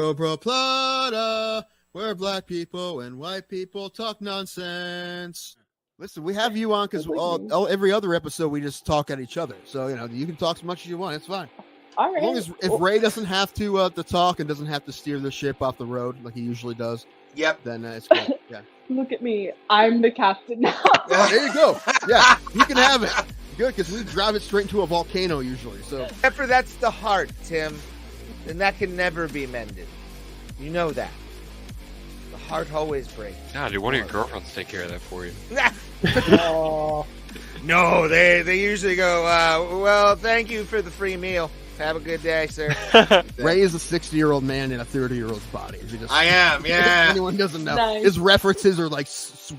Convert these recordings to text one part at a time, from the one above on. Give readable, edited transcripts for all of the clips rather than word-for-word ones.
Bro Plata, where black people and white people talk nonsense. Listen, we have you on because every other episode we just talk at each other. So, you can talk as much as you want. It's fine. All right. As long as if Ray doesn't have to talk and doesn't have to steer the ship off the road like he usually does. Yep. Then it's good. Yeah. Look at me. I'm the captain now. There you go. Yeah, you can have it. Good, because we drive it straight into a volcano usually. So, except for that's the heart, Tim. And that can never be mended. You know that. The heart always breaks. Nah, dude, one of your girlfriends take care of that for you. Oh. No, they usually go, well, thank you for the free meal. Have a good day, sir. Ray is a 60-year-old man in a 30-year-old's body. I am, yeah. If anyone doesn't know. Nice. His references are like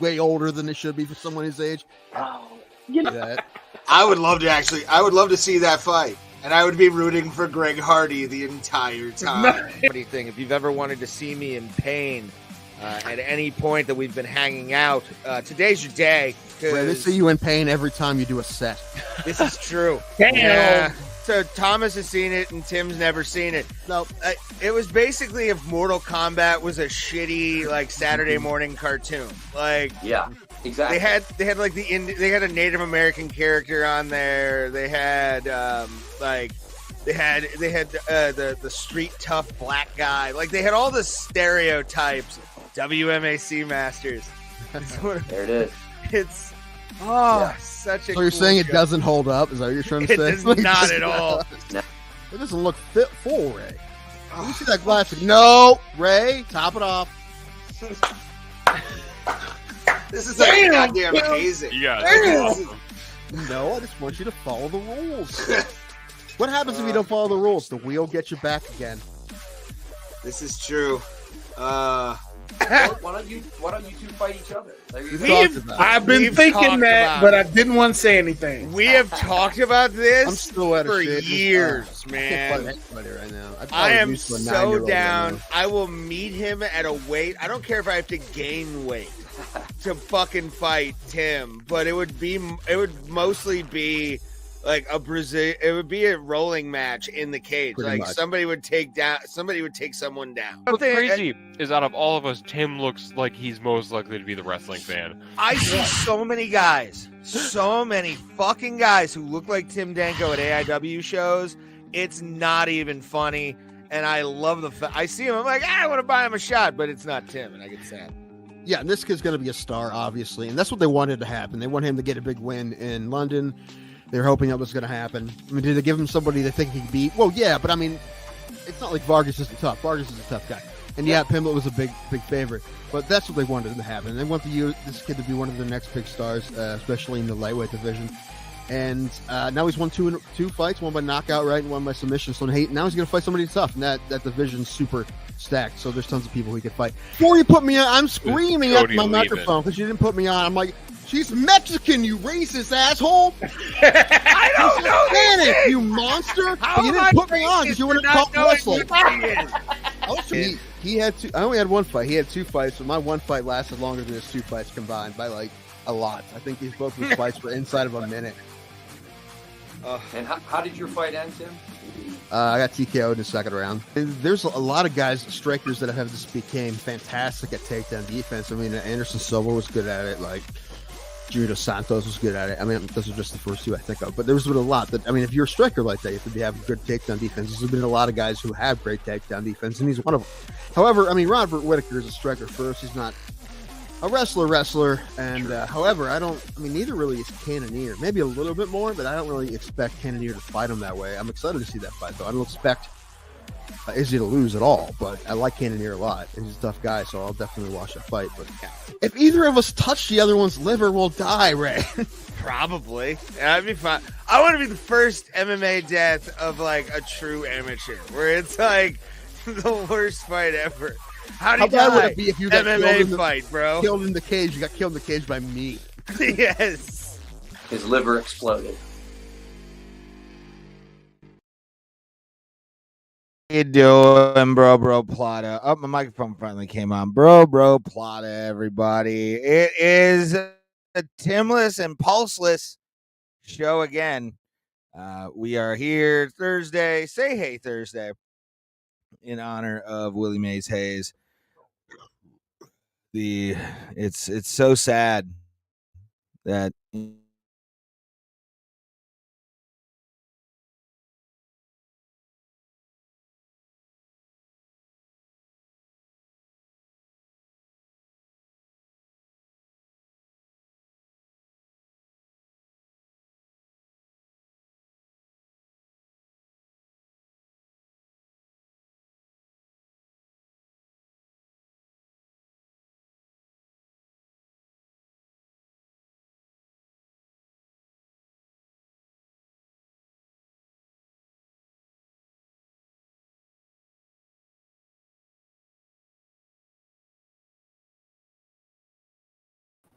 way older than they should be for someone his age. Oh, you know. Yeah. I would love to see that fight. And I would be rooting for Greg Hardy the entire time. Funny thing, if you've ever wanted to see me in pain at any point that we've been hanging out, today's your day. Ray, they see you in pain every time you do a set. This is true. Damn. Yeah. So Thomas has seen it and Tim's never seen it. No, it was basically if Mortal Kombat was a shitty like Saturday morning cartoon. Like Yeah, exactly. they had like they had a Native American character on there. They had they had the street tough black guy. Like they had all the stereotypes. WMAC Masters. There it is. It's such a. So you're cool saying show. it doesn't hold up? Is that what you're trying to It say? does not at all. It doesn't look fit full, Ray. Let me see that glass. No, Ray, top it off. This is like goddamn hazing. Yeah, that's awesome. No, I just want you to follow the rules. What happens if you don't follow the rules? The wheel gets you back again. This is true. Why don't you two fight each other? There you go. Talked about it. I've been We've thinking talked that, about but it. I didn't want to say anything. We have talked about this I'm still out of for shape. years, I can't man. fight anybody right now. I'd I probably am lose to a so 9-year-old down. right now. I will meet him at a weight. I don't care if I have to gain weight to fucking fight Tim, but it would mostly be like it would be a rolling match in the cage. Pretty like much. somebody would take someone down. What's crazy is out of all of us, Tim looks like he's most likely to be the wrestling fan. I see so many fucking guys who look like Tim Danko at AIW shows. It's not even funny. And I love I see him. I'm like, I want to buy him a shot, but it's not Tim. And I get sad. Yeah, and this kid's going to be a star, obviously. And that's what they wanted to happen. They want him to get a big win in London. They're hoping that was going to happen. I mean, did they give him somebody they think he could beat? Well, yeah, but I mean, it's not like Vargas isn't tough. Vargas is a tough guy. And yeah, Pimblett was a big favorite. But that's what they wanted to happen. They want this kid to be one of their next big stars, especially in the lightweight division. And now he's won two fights, one by knockout, right, and one by submission. So now he's going to fight somebody tough. And that division's super stacked. So there's tons of people he could fight. Before you put me on, I'm screaming at my microphone because you didn't put me on. I'm like, she's Mexican, you racist asshole. I don't know Spanish, you monster. But you didn't put me on because you wouldn't talk wrestling. He had I only had one fight. He had two fights, but my one fight lasted longer than his two fights combined by like a lot. I think both his fights were inside of a minute. And how did your fight end, Tim? I got TKO'd in the second round. And there's a lot of guys, strikers that have just became fantastic at takedown defense. I mean, Anderson Silva was good at it. Like, Junior Dos Santos was good at it. I mean, those are just the first two I think of. But there's been a lot that, I mean, if you're a striker like that, you have to have good takedown defense. There's been a lot of guys who have great takedown defense, and he's one of them. However, I mean, Robert Whitaker is a striker first. He's not a wrestler. And however, neither really is Cannonier. Maybe a little bit more, but I don't really expect Cannonier to fight him that way. I'm excited to see that fight, though. I don't expect Izzy to lose at all, but I like Cannonier a lot. And he's a tough guy, so I'll definitely watch that fight. But if either of us touch the other one's liver, we'll die, Ray. Probably. That'd be fun. I want to be the first MMA death of like a true amateur, where it's like the worst fight ever. How bad would it be if you got MMA fight, bro? Killed in the cage. You got killed in the cage by me. Yes. His liver exploded. How you doing, bro Plata? Oh, my microphone finally came on. Bro Plata, everybody. It is a Timless and Pulseless show again. We are here Thursday. Say hey Thursday. in honor of Willie Mays Hayes. It's so sad that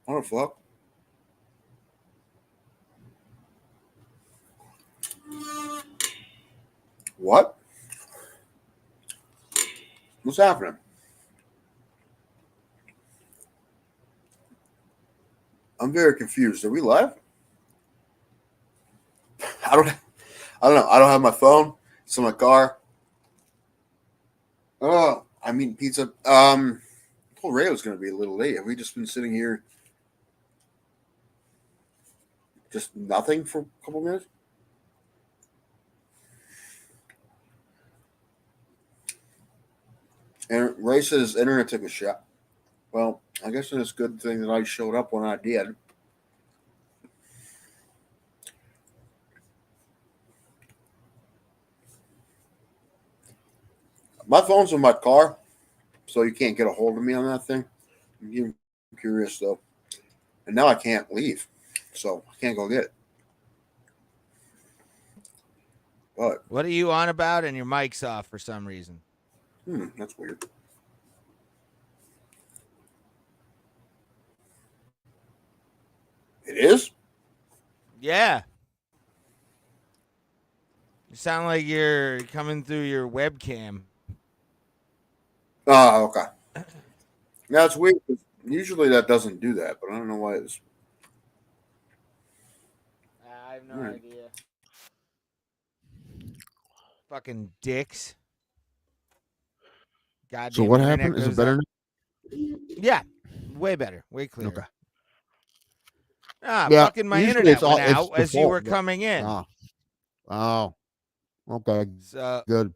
What the fuck? What? What's happening? I'm very confused. Are we live? I don't know. I don't have my phone. It's in my car. Oh, I mean pizza. I told Ray it was going to be a little late. Have we just been sitting here, just nothing for a couple minutes? And Ray says internet took a shot. Well, I guess it's a good thing that I showed up when I did. My phone's in my car, so you can't get a hold of me on that thing. I'm curious, though. And now I can't leave, so I can't go get it. But what are you on about? And your mic's off for some reason. That's weird. It is? Yeah. You sound like you're coming through your webcam. Oh, okay. Now it's weird. Usually that doesn't do that, but I don't know why it's. I have no idea. Fucking dicks. Goddamn. So what internet happened? Is it goes better up. now? Yeah, way better, way clearer. Okay. Ah, Yeah, fucking my usually internet it's all- went it's out as you were default, but- coming in. Oh, okay, So good.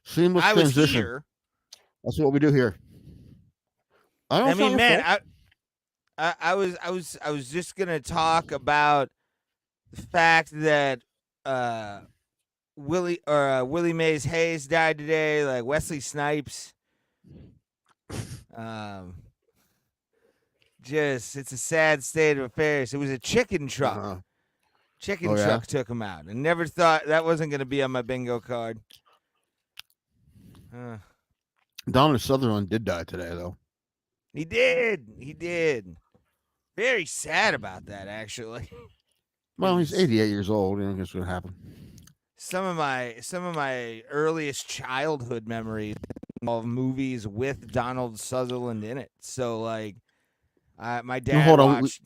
Seamless I was transition. here. That's what we do here. I mean, man, I was just gonna talk about the fact that Willie Mays Hayes died today, like Wesley Snipes. Just it's a sad state of affairs. It was a chicken truck. Uh-huh. Chicken Oh, yeah? truck took him out. I never thought that wasn't gonna be on my bingo card. DONOS Sutherland did die today, though. He did. Very sad about that, actually. Well, he's 88 years old. You know, what's going to happen? Some of my earliest childhood memories involve movies with Donald Sutherland in it. So, like, my dad hold on. watched.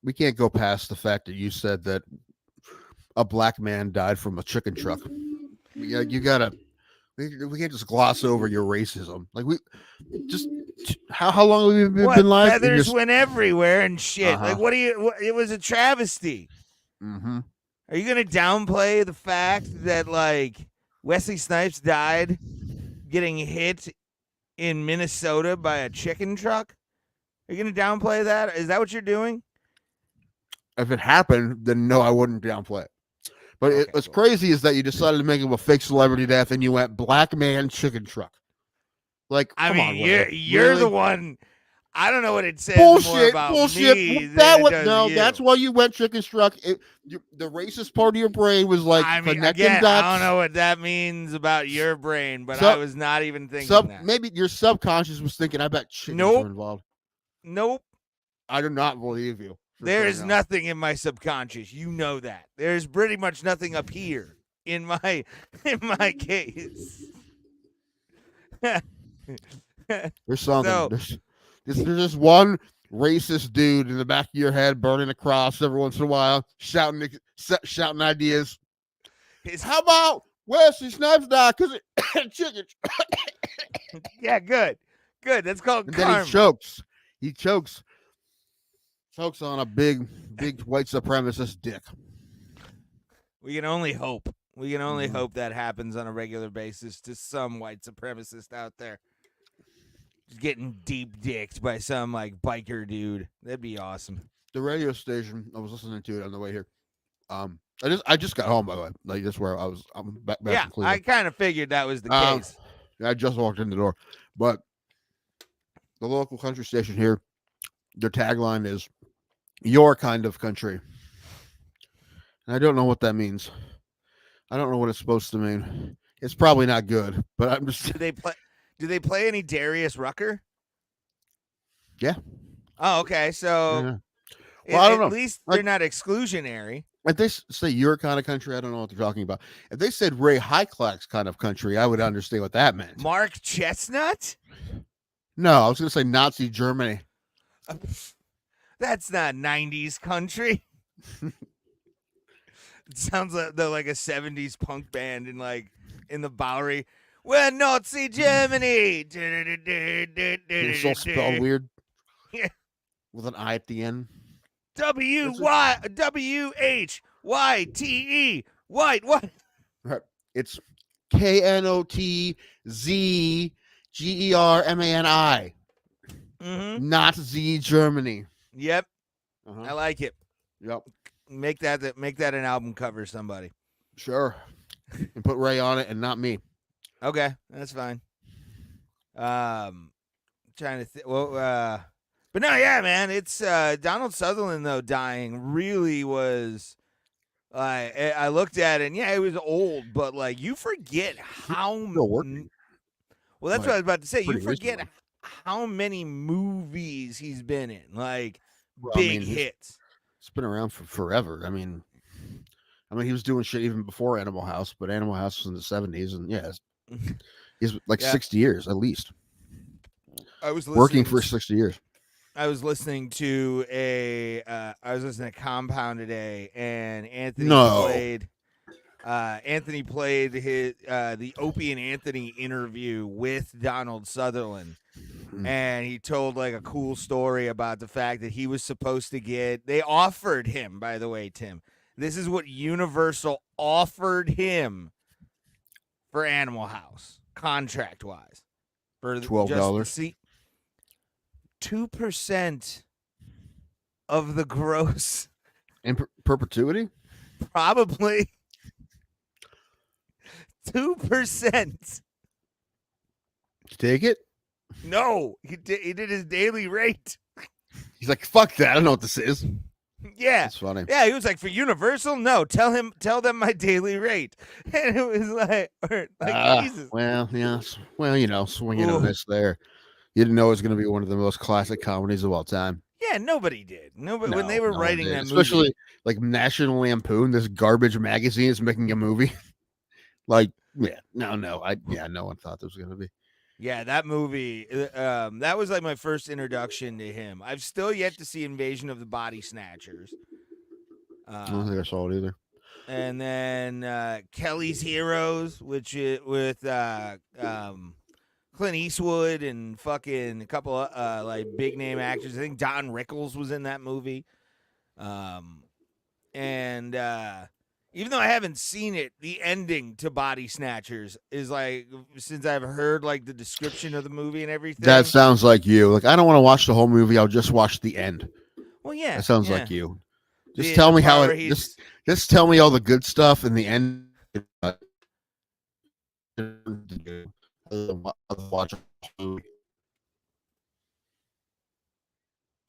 We can't go past the fact that you said that a black man died from a chicken truck. You gotta. We can't just gloss over your racism. Like how long have we been live? Feathers went everywhere and shit. Uh-huh. Like, what do you? It was a travesty. Mm-hmm. Are you gonna downplay the fact that like Wesley Snipes died getting hit in Minnesota by a chicken truck? Are you gonna downplay that? Is that what you're doing? If it happened, then no, I wouldn't downplay it. But what's crazy is that you decided to make him a fake celebrity death, and you went black man chicken truck. Like, I come mean, on, you're really? the one. I don't know what it says more about me than it does you. That's why you went chicken truck. The racist part of your brain was like connecting dots. I don't know what that means about your brain, but I was not even thinking that. Maybe your subconscious was thinking, I bet chickens are involved. Nope. I do not believe you. There is nothing in my subconscious. You know that. There's pretty much nothing up here in my case. There's something. There's just one racist dude in the back of your head burning a cross every once in a while, shouting ideas. How about Wesley Snipes died because it chicken. Yeah, good. That's called And karma. then he chokes. Chokes on a big white supremacist dick. We can only hope. We can only Mhm. hope that happens on a regular basis to some white supremacist out there. Just getting deep dicked by some like biker dude. That'd be awesome. The radio station, I was listening to it on the way here. I just got home, by the way. Like that's where I'm back Yeah, from Cleveland. I kind of figured that was the Um, case. I just walked in the door, but the local country station here, their tagline is "Your kind of country." And I don't know what that means. I don't know what it's supposed to mean. It's probably not good, but I'm just. Do they play any Darius Rucker? Yeah. Oh, okay. So Yeah. Well, I don't know. at least they're not exclusionary. If they say your kind of country, I don't know what they're talking about. If they said Ray Hyclack's kind of country, I would understand what that meant. Mark Chestnut? No, I was going to say Nazi Germany. That's not 90s country. It sounds like they're like a 70s punk band in the Bowery. We're Nazi Germany. It's all spelled weird. Yeah. With an I at the end. WHYTE. White. What? Right. It's KNOTZGERMANI. Mm-hmm. Not Z Germany. Yep. Uh-huh. I like it. Yep. Make that an album cover, somebody. Sure. And put Ray on it and not me. Okay, that's fine. Trying to think. Well, but no, yeah, man. It's Donald Sutherland though dying really was. I looked at it, and yeah, it was old, but like you forget how. Still working. Well, that's what I was about to say. You pretty forget recently. how many movies he's been in, like Well, I big mean, hits. It's been around for forever. I mean, he was doing shit even before Animal House, but Animal House was in the 70s, and yeah, he's like Yeah. 60 years at least. I was Working for 60 years. I was listening to Compound today, and Anthony played his the Opie and Anthony interview with Donald Sutherland, and he told like a cool story about the fact that he was supposed to get. They offered him, by the way, Tim. This is what Universal offered him for Animal House, contract wise, for $12. 2% of the gross. In perpetuity? Probably 2%. Take it? No, he did his daily rate. He's like, fuck that. I don't know what this is. Yeah, That's funny. yeah. He was like, for Universal, no. Tell them my daily rate, and it was like Jesus. Well, yeah. Well, swinging on this there. You didn't know it was going to be one of the most classic comedies of all time. Yeah, nobody did. Nobody when they were No one writing did. that Especially movie. like National Lampoon, this garbage magazine is making a movie. Like, yeah, no one thought this was going to be. Yeah, that movie. That was like my first introduction to him. I've still yet to see Invasion of the Body Snatchers. I don't think I saw it either. And then Kelly's Heroes, which is with Clint Eastwood and fucking a couple of like big name actors. I think Don Rickles was in that movie. And even though I haven't seen it, the ending to Body Snatchers is like, since I've heard like the description of the movie and everything. That sounds like you. Like, I don't want to watch the whole movie. I'll just watch the end. Well, yeah. That sounds like you. Just The tell me how part it. where Just tell me all the good stuff in the end. Watch a movie.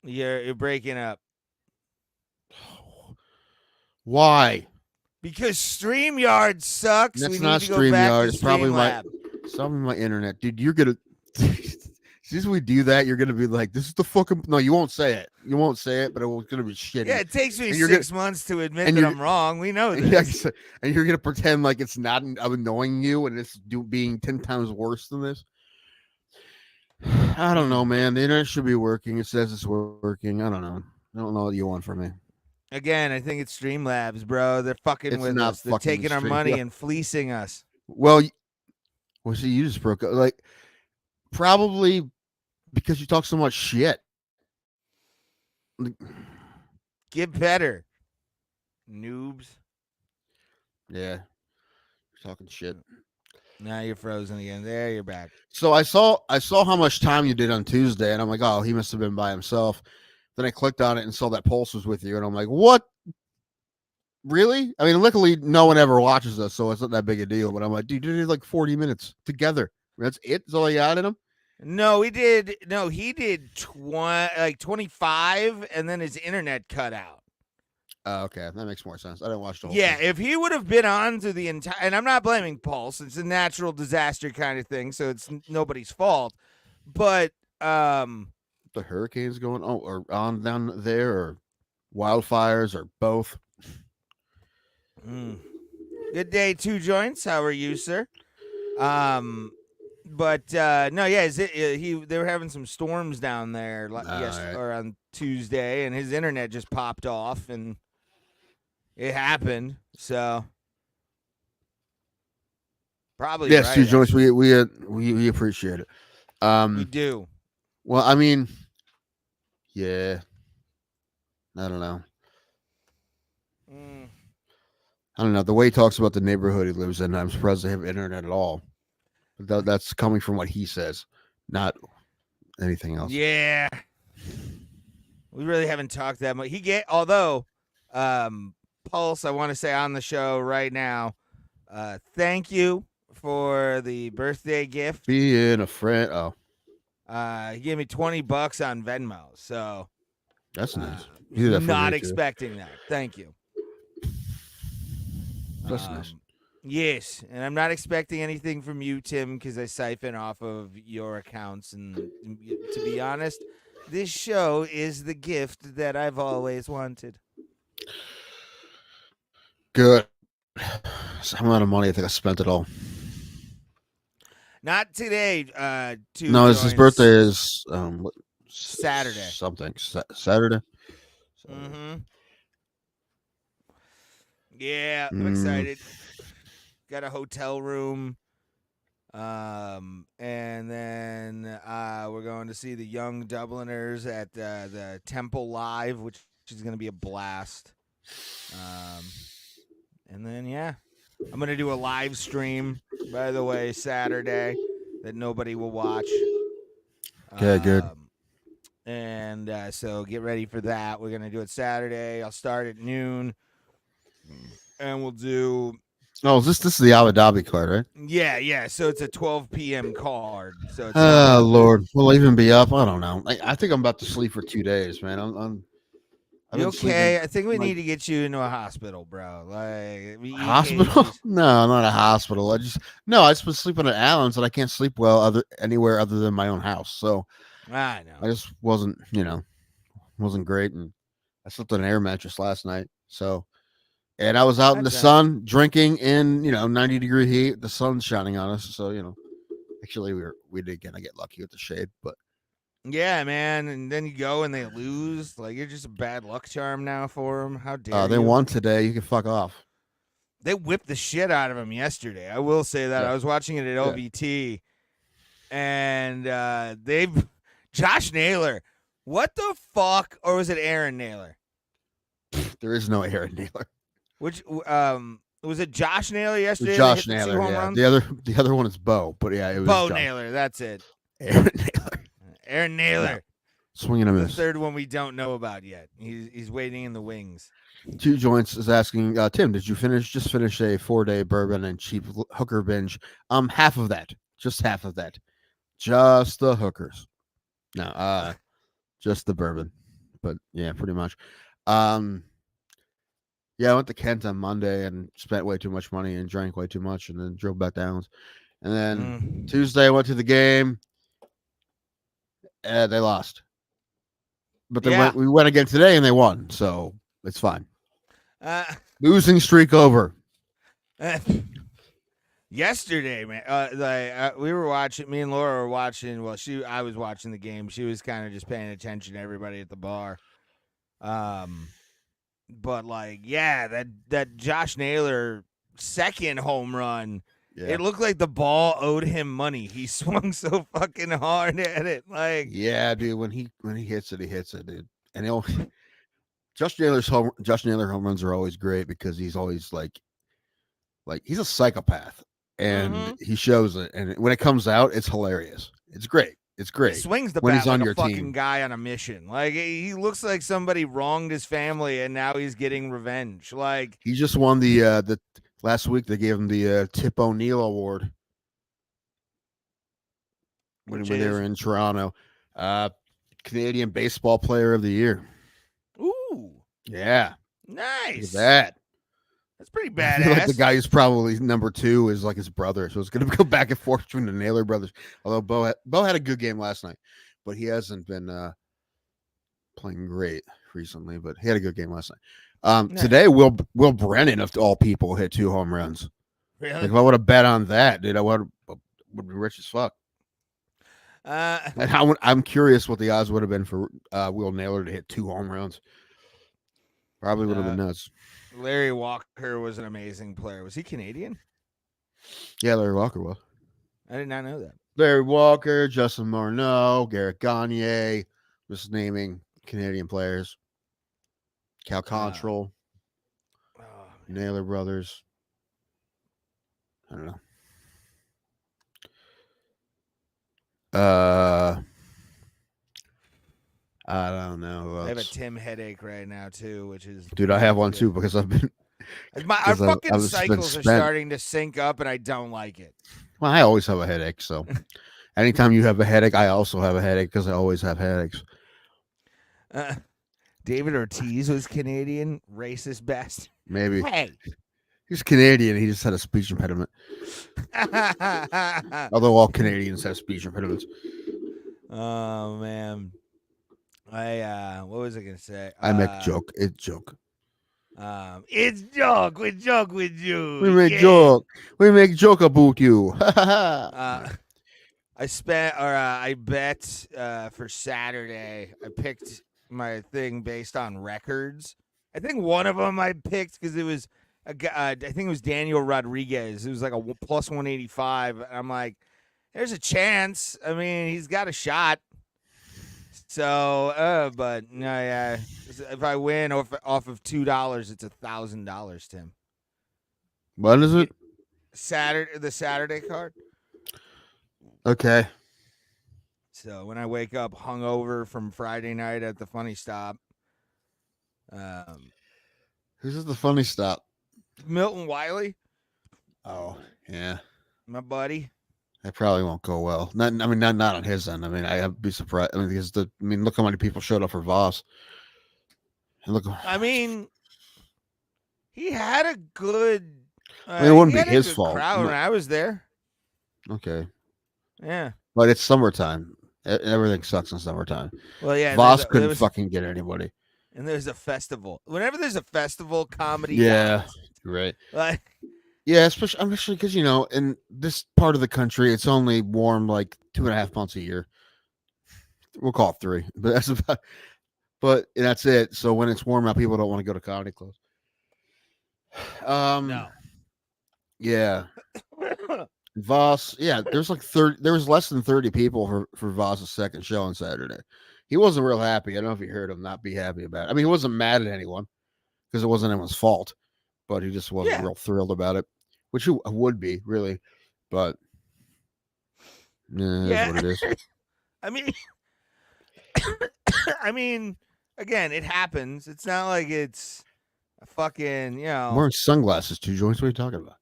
You're breaking up. Why? Because StreamYard sucks. That's we not need to go back StreamYard. to It's probably Streamlab. my internet, dude. You're gonna. Since we do that, you're gonna be like, "This is the fucking." No, you won't say it. You won't say it, but it's gonna be shitty. Yeah, it takes me And you're 6 months to admit and that you're- I'm wrong. We know And this. and you're gonna pretend like it's not annoying you, and it's being 10 times worse than this. I don't know, man. The internet should be working. It says it's working. I don't know. I don't know what you want from me. Again, I think it's Streamlabs, bro. They're fucking It's with not us. They're fucking taking our Stream- money yeah. and fleecing us. Well, see, you just broke up. Like, probably because you talk so much shit. Like, Get better, noobs. yeah, you're talking shit. Now you're frozen again. There, you're back. So I saw how much time you did on Tuesday, and I'm like, oh, he must have been by himself. Then I clicked on it and saw that Pulse was with you, and I'm like, what? Really? I mean, luckily no one ever watches us, so it's not that big a deal. But I'm like, dude, you did like 40 minutes together. That's it. That's all I got in him. No, he did 25, and then his internet cut out. Oh, okay, that makes more sense. I didn't watch the whole Yeah, thing. if he would have been on to the entire, and I'm not blaming Pulse, it's a natural disaster kind of thing, so it's nobody's fault. But The hurricanes going or on down there, or wildfires, or both. Good day, 2 joints. How are you, sir? But no, yeah, they were having some storms down there right. or on Tuesday, and his internet just popped off, and it happened. So probably Yes, right, 2 joints. actually. We appreciate it. We do. Well, I mean, yeah, I don't know. I don't know. The way he talks about the neighborhood he lives in, I'm surprised they have internet at all. But that's coming from what he says, not anything else. Yeah. We really haven't talked that much. Although, Pulse, I want to say on the show right now, thank you for the birthday gift. Being a friend. Oh, He gave me $20 on Venmo, so that's nice. You did that for not me, too. expecting that. Thank you. That's nice. Yes, and I'm not expecting anything from you, Tim, because I siphon off of your accounts. And to be honest, this show is the gift that I've always wanted. Good. Some amount of money. I think I spent it all. Not today. No, his birthday is Saturday. Something Saturday. Mm-hmm. Yeah, I'm excited. Got a hotel room. And then we're going to see the Young Dubliners at the Temple Live, which is going to be a blast. And then, yeah, I'm going to do a live stream, by the way, Saturday that nobody will watch. Okay, good. And so get ready for that. We're going to do it Saturday. I'll start at noon, and we'll do... Oh, this is the Abu Dhabi card, right? Yeah. So it's a 12 p.m. card. So it's Lord, will I even be up? I don't know. I think I'm about to sleep for 2 days, man. I've You been okay? sleeping, I think we need to get you into a hospital, bro. Like hospital? No, not a hospital. I just been sleeping at Allen's, and I can't sleep well anywhere other than my own house. So I know. I just wasn't great, and I slept on an air mattress last night. So. And I was out in the sun drinking in, 90-degree heat. The sun's shining on us. So, actually we did kind of get lucky with the shade, but yeah, man. And then you go and they lose. Like, you're just a bad luck charm now for them. How dare you? They won today. You can fuck off. They whipped the shit out of him yesterday. I will say that. Yeah. I was watching it at OVT, and Josh Naylor. What the fuck? Or was it Aaron Naylor? There is no Aaron Naylor. Which was it Josh Naylor yesterday? Josh Naylor, yeah. The other one is Bo, but yeah, it was Bo Josh. Naylor. That's it. Aaron Naylor. Yeah. Swinging a The miss. third one we don't know about yet. He's waiting in the wings. 2 joints is asking, Tim, did you finish a 4-day bourbon and cheap hooker binge? Half of that. Just half of that. Just the hookers. No, just the bourbon. But yeah, pretty much. Yeah, I went to Kent on Monday and spent way too much money and drank way too much and then drove back down. And then Tuesday I went to the game. They lost. But we went again today and they won. So it's fine. Losing streak over. Yesterday, man, we were watching. Me and Laura were watching. Well, I was watching the game. She was kind of just paying attention to everybody at the bar. But like, yeah, that Josh Naylor second home run, Yeah. it looked like the ball owed him money. He swung so fucking hard at it. Like, Yeah, dude. When he hits it, dude. And he'll Josh Naylor home runs are always great because he's always like he's a psychopath, and he shows it. And when it comes out, it's hilarious. It's great. It's great. he swings the when bat he's on like your a fucking team. guy on a mission. Like, he looks like somebody wronged his family and now he's getting revenge. Like, He just won the last week. They gave him the Tip O'Neill Award when they were in Toronto. Canadian Baseball Player of the Year. ooh, Yeah, nice. look at that. That's pretty I feel like badass. the guy who's probably number 2 is like his brother, so it's going to go back and forth between the Naylor brothers. Although Bo had a good game last night, but he hasn't been playing great recently. But he had a good game last night. Nice. Today, Will Brennan, of all people, hit 2 home runs. Really? Like, if I would have bet on that, dude, I would be rich as fuck. And I'm curious what the odds would have been for Will Naylor to hit 2 home runs. Probably would have been nuts. Larry Walker was an amazing player. Was he Canadian? Yeah, Larry Walker was. I did not know that. Larry Walker, Justin Morneau, Garrett Gagne, just naming Canadian players. Cal Control, Naylor brothers. I don't know. I don't know. I have a Tim headache right now too, which is Dude, I have one too because I've been. Our fucking I've been cycles are spent. starting to sync up, and I don't like it. Well, I always have a headache, so anytime you have a headache, I also have a headache because I always have headaches. David Ortiz was Canadian, racist bastard. Maybe Hey, he's Canadian. He just had a speech impediment. Although all Canadians have speech impediments. Oh man, what was I gonna say? I make joke. It's joke. It's joke. We joke with you. We make yeah. joke. We make joke about you. I bet for Saturday. I picked my thing based on records. I think one of them I picked because it was a guy. I think it was Daniel Rodriguez. It was like a plus 185. I'm like, there's a chance. I mean, he's got a shot. So, but no, yeah. If I win off of $2, it's $1,000, Tim. What is it? The Saturday card. Okay. So when I wake up hungover from Friday night at the Funny Stop, Who's at the Funny Stop? Milton Wiley, Oh, yeah. my buddy. That probably won't go well. Not on his end. I mean, I'd be surprised. I mean, look how many people showed up for Voss. And look. I mean, he had a good. It wouldn't he be had a his good fault. crowd when I was there. Okay, Yeah. but it's summertime. Everything sucks in summertime. Well, yeah. Voss couldn't fucking get anybody. And there's a festival. Whenever there's a festival, comedy. Yeah, dies. right. Like. Yeah, especially because in this part of the country, it's only warm like 2.5 months a year. We'll call it 3, but that's about. But that's it. So when it's warm out, people don't want to go to comedy clubs. No. Yeah. Voss. Yeah, there's like 30. There was less than 30 people for Voss's second show on Saturday. He wasn't real happy. I don't know if you heard him not be happy about it. I mean, he wasn't mad at anyone because it wasn't anyone's fault, but he just wasn't real thrilled about it. Which he would be, really, but that's what it is. I mean, again, it happens. It's not like it's a fucking, I'm wearing sunglasses, 2 joints. What are you talking about?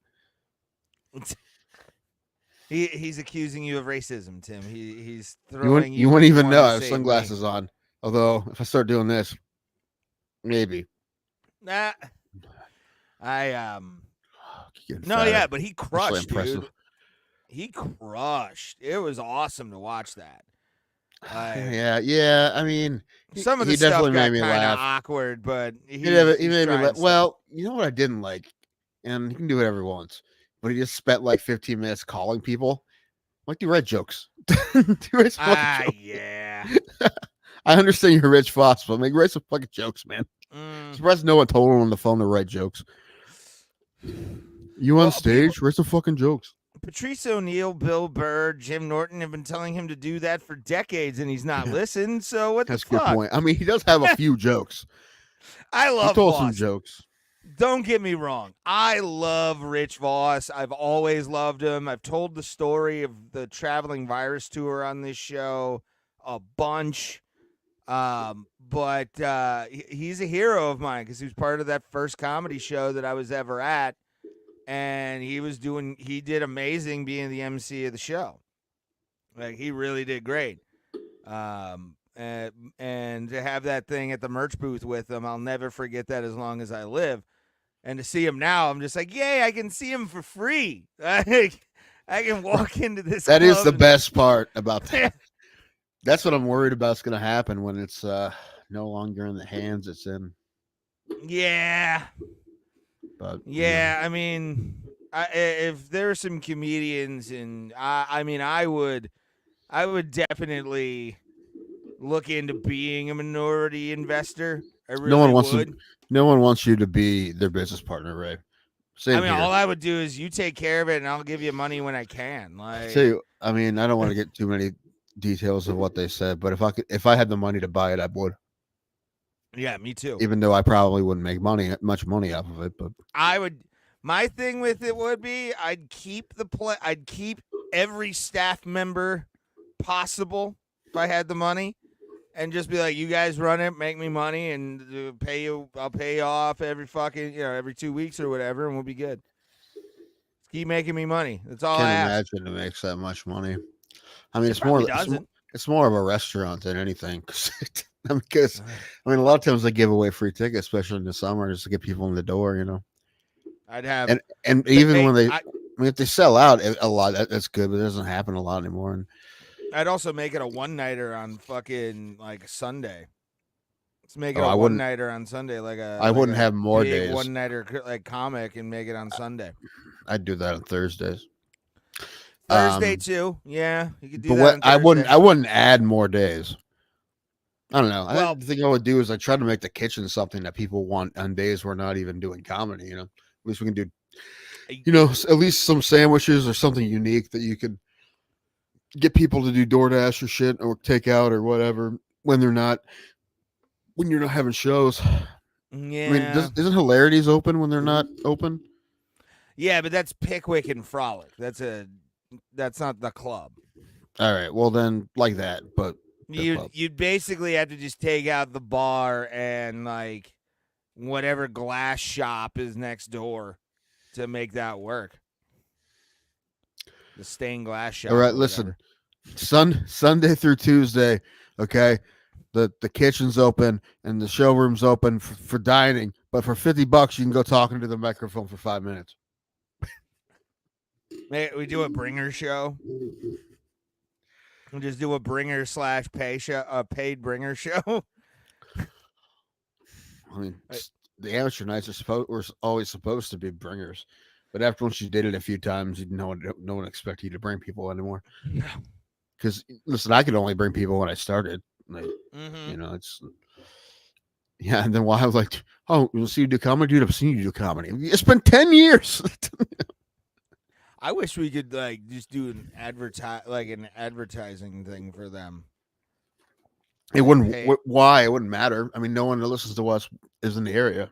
He's accusing you of racism, Tim. He's throwing you wouldn't even know I have sunglasses on. Although, if I start doing this, maybe. Nah, No, fatter. yeah, but he crushed, impressive. dude. He crushed. It was awesome to watch that. Yeah. I mean, some of the he stuff definitely got made me kind of laugh. awkward, but he made me laugh. Well, you know what I didn't like, and he can do whatever he wants, but he just spent like 15 minutes calling people. Like, do red jokes. Do red jokes. yeah. I understand you're Rich Foss, but make write some fucking jokes, man. Surprised no one told him on the phone to write jokes. You on stage? Write some fucking jokes. Patrice O'Neill, Bill Burr, Jim Norton have been telling him to do that for decades, and he's not listened. So what That's a the fuck? good point. I mean, he does have a few jokes. I love He told Voss. some jokes. Don't get me wrong. I love Rich Voss. I've always loved him. I've told the story of the traveling virus tour on this show a bunch. But he's a hero of mine because he was part of that first comedy show that I was ever at. And he did amazing being the MC of the show. Like, he really did great. And to have that thing at the merch booth with him, I'll never forget that as long as I live. And to see him now, I'm just like, yay, I can see him for free. I can walk into this. That is the best part about that. That's what I'm worried about is going to happen when it's no longer in the hands it's in. Yeah. But yeah, I mean, if there are some comedians, and I would definitely look into being a minority investor. I really would. No one wants you to be their business partner, Ray. Same here. All I would do is you take care of it, and I'll give you money when I can. Like, I mean, I don't want to get too many details of what they said, but if I had the money to buy it, I would. Yeah, me too. Even though I probably wouldn't make much money off of it, but I would. My thing with it would be I'd keep I'd keep every staff member possible if I had the money, and just be like, you guys run it, make me money, and pay you. I'll pay you off every fucking every 2 weeks or whatever, and we'll be good. Keep making me money. That's all I ask. Can't imagine it makes that much money. I mean, it's more of a restaurant than anything. Because I mean, a lot of times they give away free tickets, especially in the summer, just to get people in the door. I'd have and even when if they sell out a lot, that's good, but it doesn't happen a lot anymore. And I'd also make it a one-nighter on fucking like Sunday. Let's make it a one-nighter on Sunday, I wouldn't have more days. One-nighter like comic and make it on Sunday. I'd do that on Thursdays. Thursday too, yeah. You could do but that. I wouldn't add more days. I don't know. The thing I would do is I try to make the kitchen something that people want on days we're not even doing comedy. At least we can do, at least some sandwiches or something unique that you could get people to do DoorDash or shit or takeout or whatever when you're not having shows. Yeah. I mean, isn't Hilarities open when they're not open? Yeah, but that's Pickwick and Frolic. That's not the club. All right. Well, then like that, but. You'd basically have to just take out the bar and like whatever glass shop is next door to make that work. The stained glass shop. All right, listen. Sunday through Tuesday, okay? The kitchen's open and the showroom's open for dining, but for $50 you can go talking to the microphone for 5 minutes. We do a bringer show. We'll just do a bringer / pay show, a paid bringer show. I mean, the amateur nights were always supposed to be bringers, but after once you did it a few times, no one expected you to bring people anymore. Yeah. Because listen, I could only bring people when I started. Like, it's and then while I was like, oh, we'll see you do comedy, dude. I've seen you do comedy. It's been 10 years. I wish we could like just do an advertising thing for them. It wouldn't. Why? It wouldn't matter. I mean, no one that listens to us is in the area.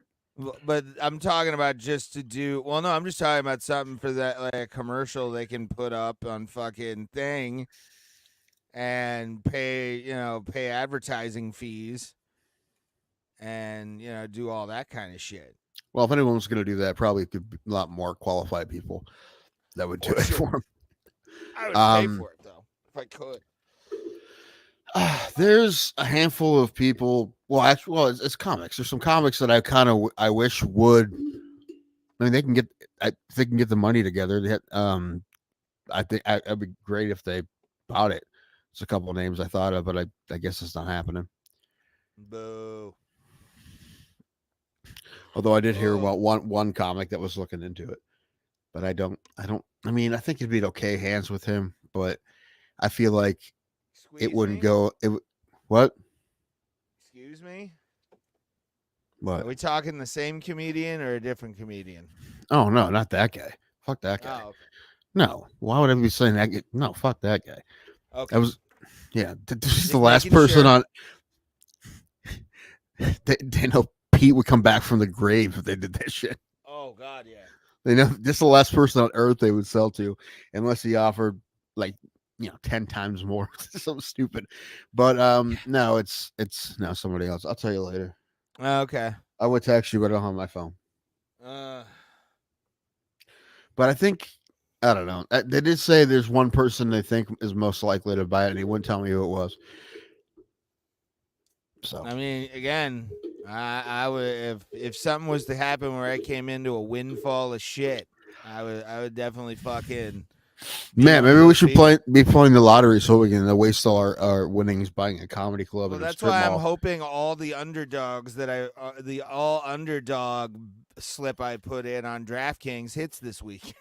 But I'm talking about just to do. Well, no, I'm just talking about something for that, like a commercial they can put up on fucking thing, and pay advertising fees, and do all that kind of shit. Well, if anyone was going to do that, probably could be a lot more qualified people that would do it for them. I would pay for it though, if I could. There's a handful of people. It's comics. There's some comics that I wish would. I mean, they can get the money together. I think it'd be great if they bought it. It's a couple of names I thought of, but I guess it's not happening. Boo. Although I did hear about one comic that was looking into it, but I don't. I mean, I think it'd be in okay hands with him, but I feel like it wouldn't go. What? Excuse me? What? Are we talking the same comedian or a different comedian? Oh no, not that guy. Fuck that guy. Oh, okay. No. Why would I be saying that? No, fuck that guy. Okay. I was, yeah. This is Just the last making person sure. on. They know Pete would come back from the grave if they did that shit. Oh God, yeah. They know this is the last person on earth they would sell to, unless he offered like 10 times more. Something stupid. But no, it's no somebody else. I'll tell you later. Okay. I would text you, but I don't have my phone. Uh, But I think I don't know. They did say there's one person they think is most likely to buy it, and he wouldn't tell me who it was. So I mean, again, I would if something was to happen where I came into a windfall of shit, I would definitely fucking. man, maybe we should people. be playing the lottery so we can waste all our winnings buying a comedy club. Well, and a that's strip why mall. I'm hoping all the underdogs that the all underdog slip I put in on DraftKings hits this week.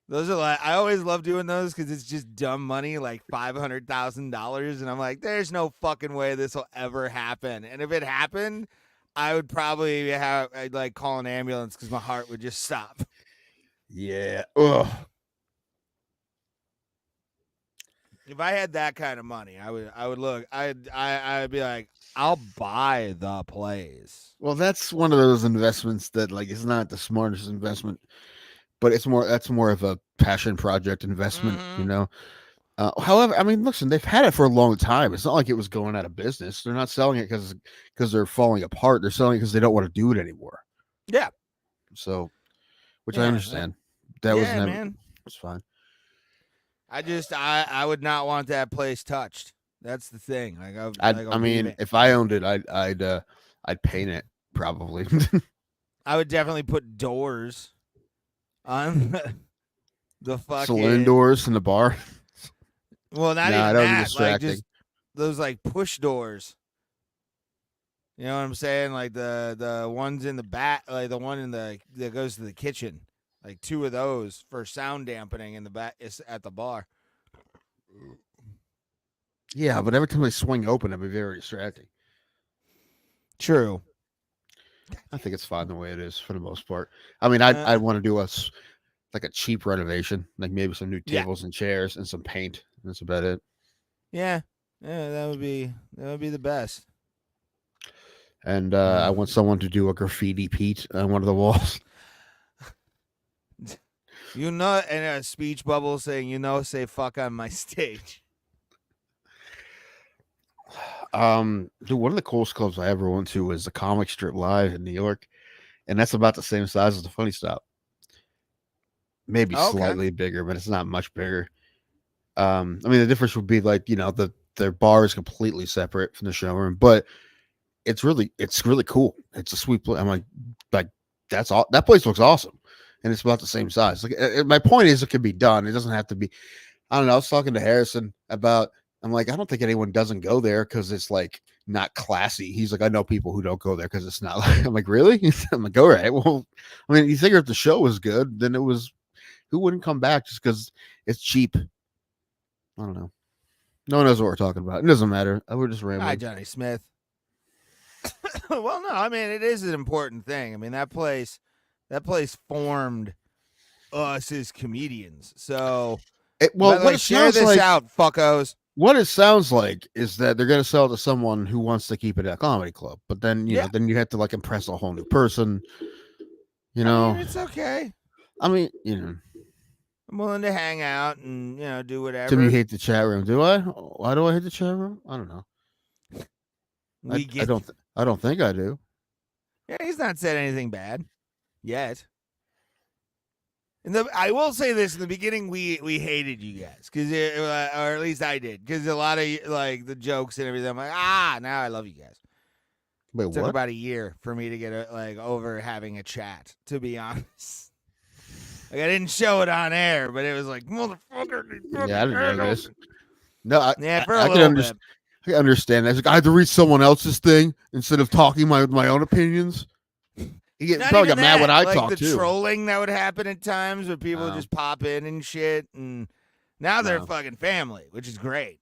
Those are like I always love doing those because it's just dumb money, like $500,000, and I'm like, there's no fucking way this will ever happen. And if it happened, I would probably I'd like call an ambulance because my heart would just stop. Yeah. Ugh. If I had that kind of money, I would look. I'd be like, I'll buy the plays. Well, that's one of those investments that like is not the smartest investment, but that's more of a passion project investment, However, I mean, listen, they've had it for a long time. It's not like it was going out of business. They're not selling it because they're falling apart. They're selling it because they don't want to do it anymore. Yeah. So, which Yeah, I understand. That was never. man. It's fine. I would not want that place touched. That's the thing. Like I mean, if I owned it, I'd paint it probably. I would definitely put doors on the fucking saloon doors in the bar. Well, not Nah, even that would be that. Like distracting. just those like push doors. You know what I'm saying? Like the ones in the back, like the one that goes to the kitchen. Like two of those for sound dampening in the back at the bar. Yeah, but every time they swing open, it'd be very distracting. True. I think it's fine the way it is for the most part. I mean, I'd want to do a cheap renovation, like maybe some new tables and chairs and some paint. That's about it. Yeah, that would be the best. And I want someone to do a graffiti Pete on one of the walls. And a speech bubble saying, say fuck on my stage. Dude, one of the coolest clubs I ever went to was the Comic Strip Live in New York, and that's about the same size as the Funny Stop. Maybe slightly bigger, but it's not much bigger. I mean, the difference would be like their bar is completely separate from the showroom, but it's really cool. It's a sweet place. I'm like that's all. That place looks awesome, and it's about the same size. Like my point is, it can be done. It doesn't have to be. I don't know. I was talking to Harrison about. I'm like, I don't think anyone doesn't go there because it's like not classy. He's like, I know people who don't go there because it's not. I'm like, really? I'm like, all right. Well, I mean, you figure if the show was good, then it was. Who wouldn't come back just because it's cheap? I don't know. No one knows what we're talking about. It doesn't matter. We're just rambling. Hi, Johnny Smith. Well, no, I mean, it is an important thing. I mean, that place formed us as comedians. So, what it share sounds this like, out, fuckos. What it sounds like is that they're going to sell it to someone who wants to keep it at a comedy club, but then then you have to like impress a whole new person. I mean, it's okay. I mean, I'm willing to hang out and do whatever. Tim, you hate the chat room, do I? Why do I hate the chat room? I don't know. I don't think I do. Yeah, he's not said anything bad yet. I will say this: in the beginning, we hated you guys because, or at least I did, because a lot of like the jokes and everything. I'm like, now I love you guys. Wait, it took what? about a year for me to get over having a chat. To be honest, like I didn't show it on air, but it was like motherfucker. Yeah, I didn't know this. No, I can understand that. It's like I had to read someone else's thing instead of talking my own opinions. He probably got mad when I talked too. The trolling that would happen at times where people would just pop in and shit, and now they're fucking family, which is great.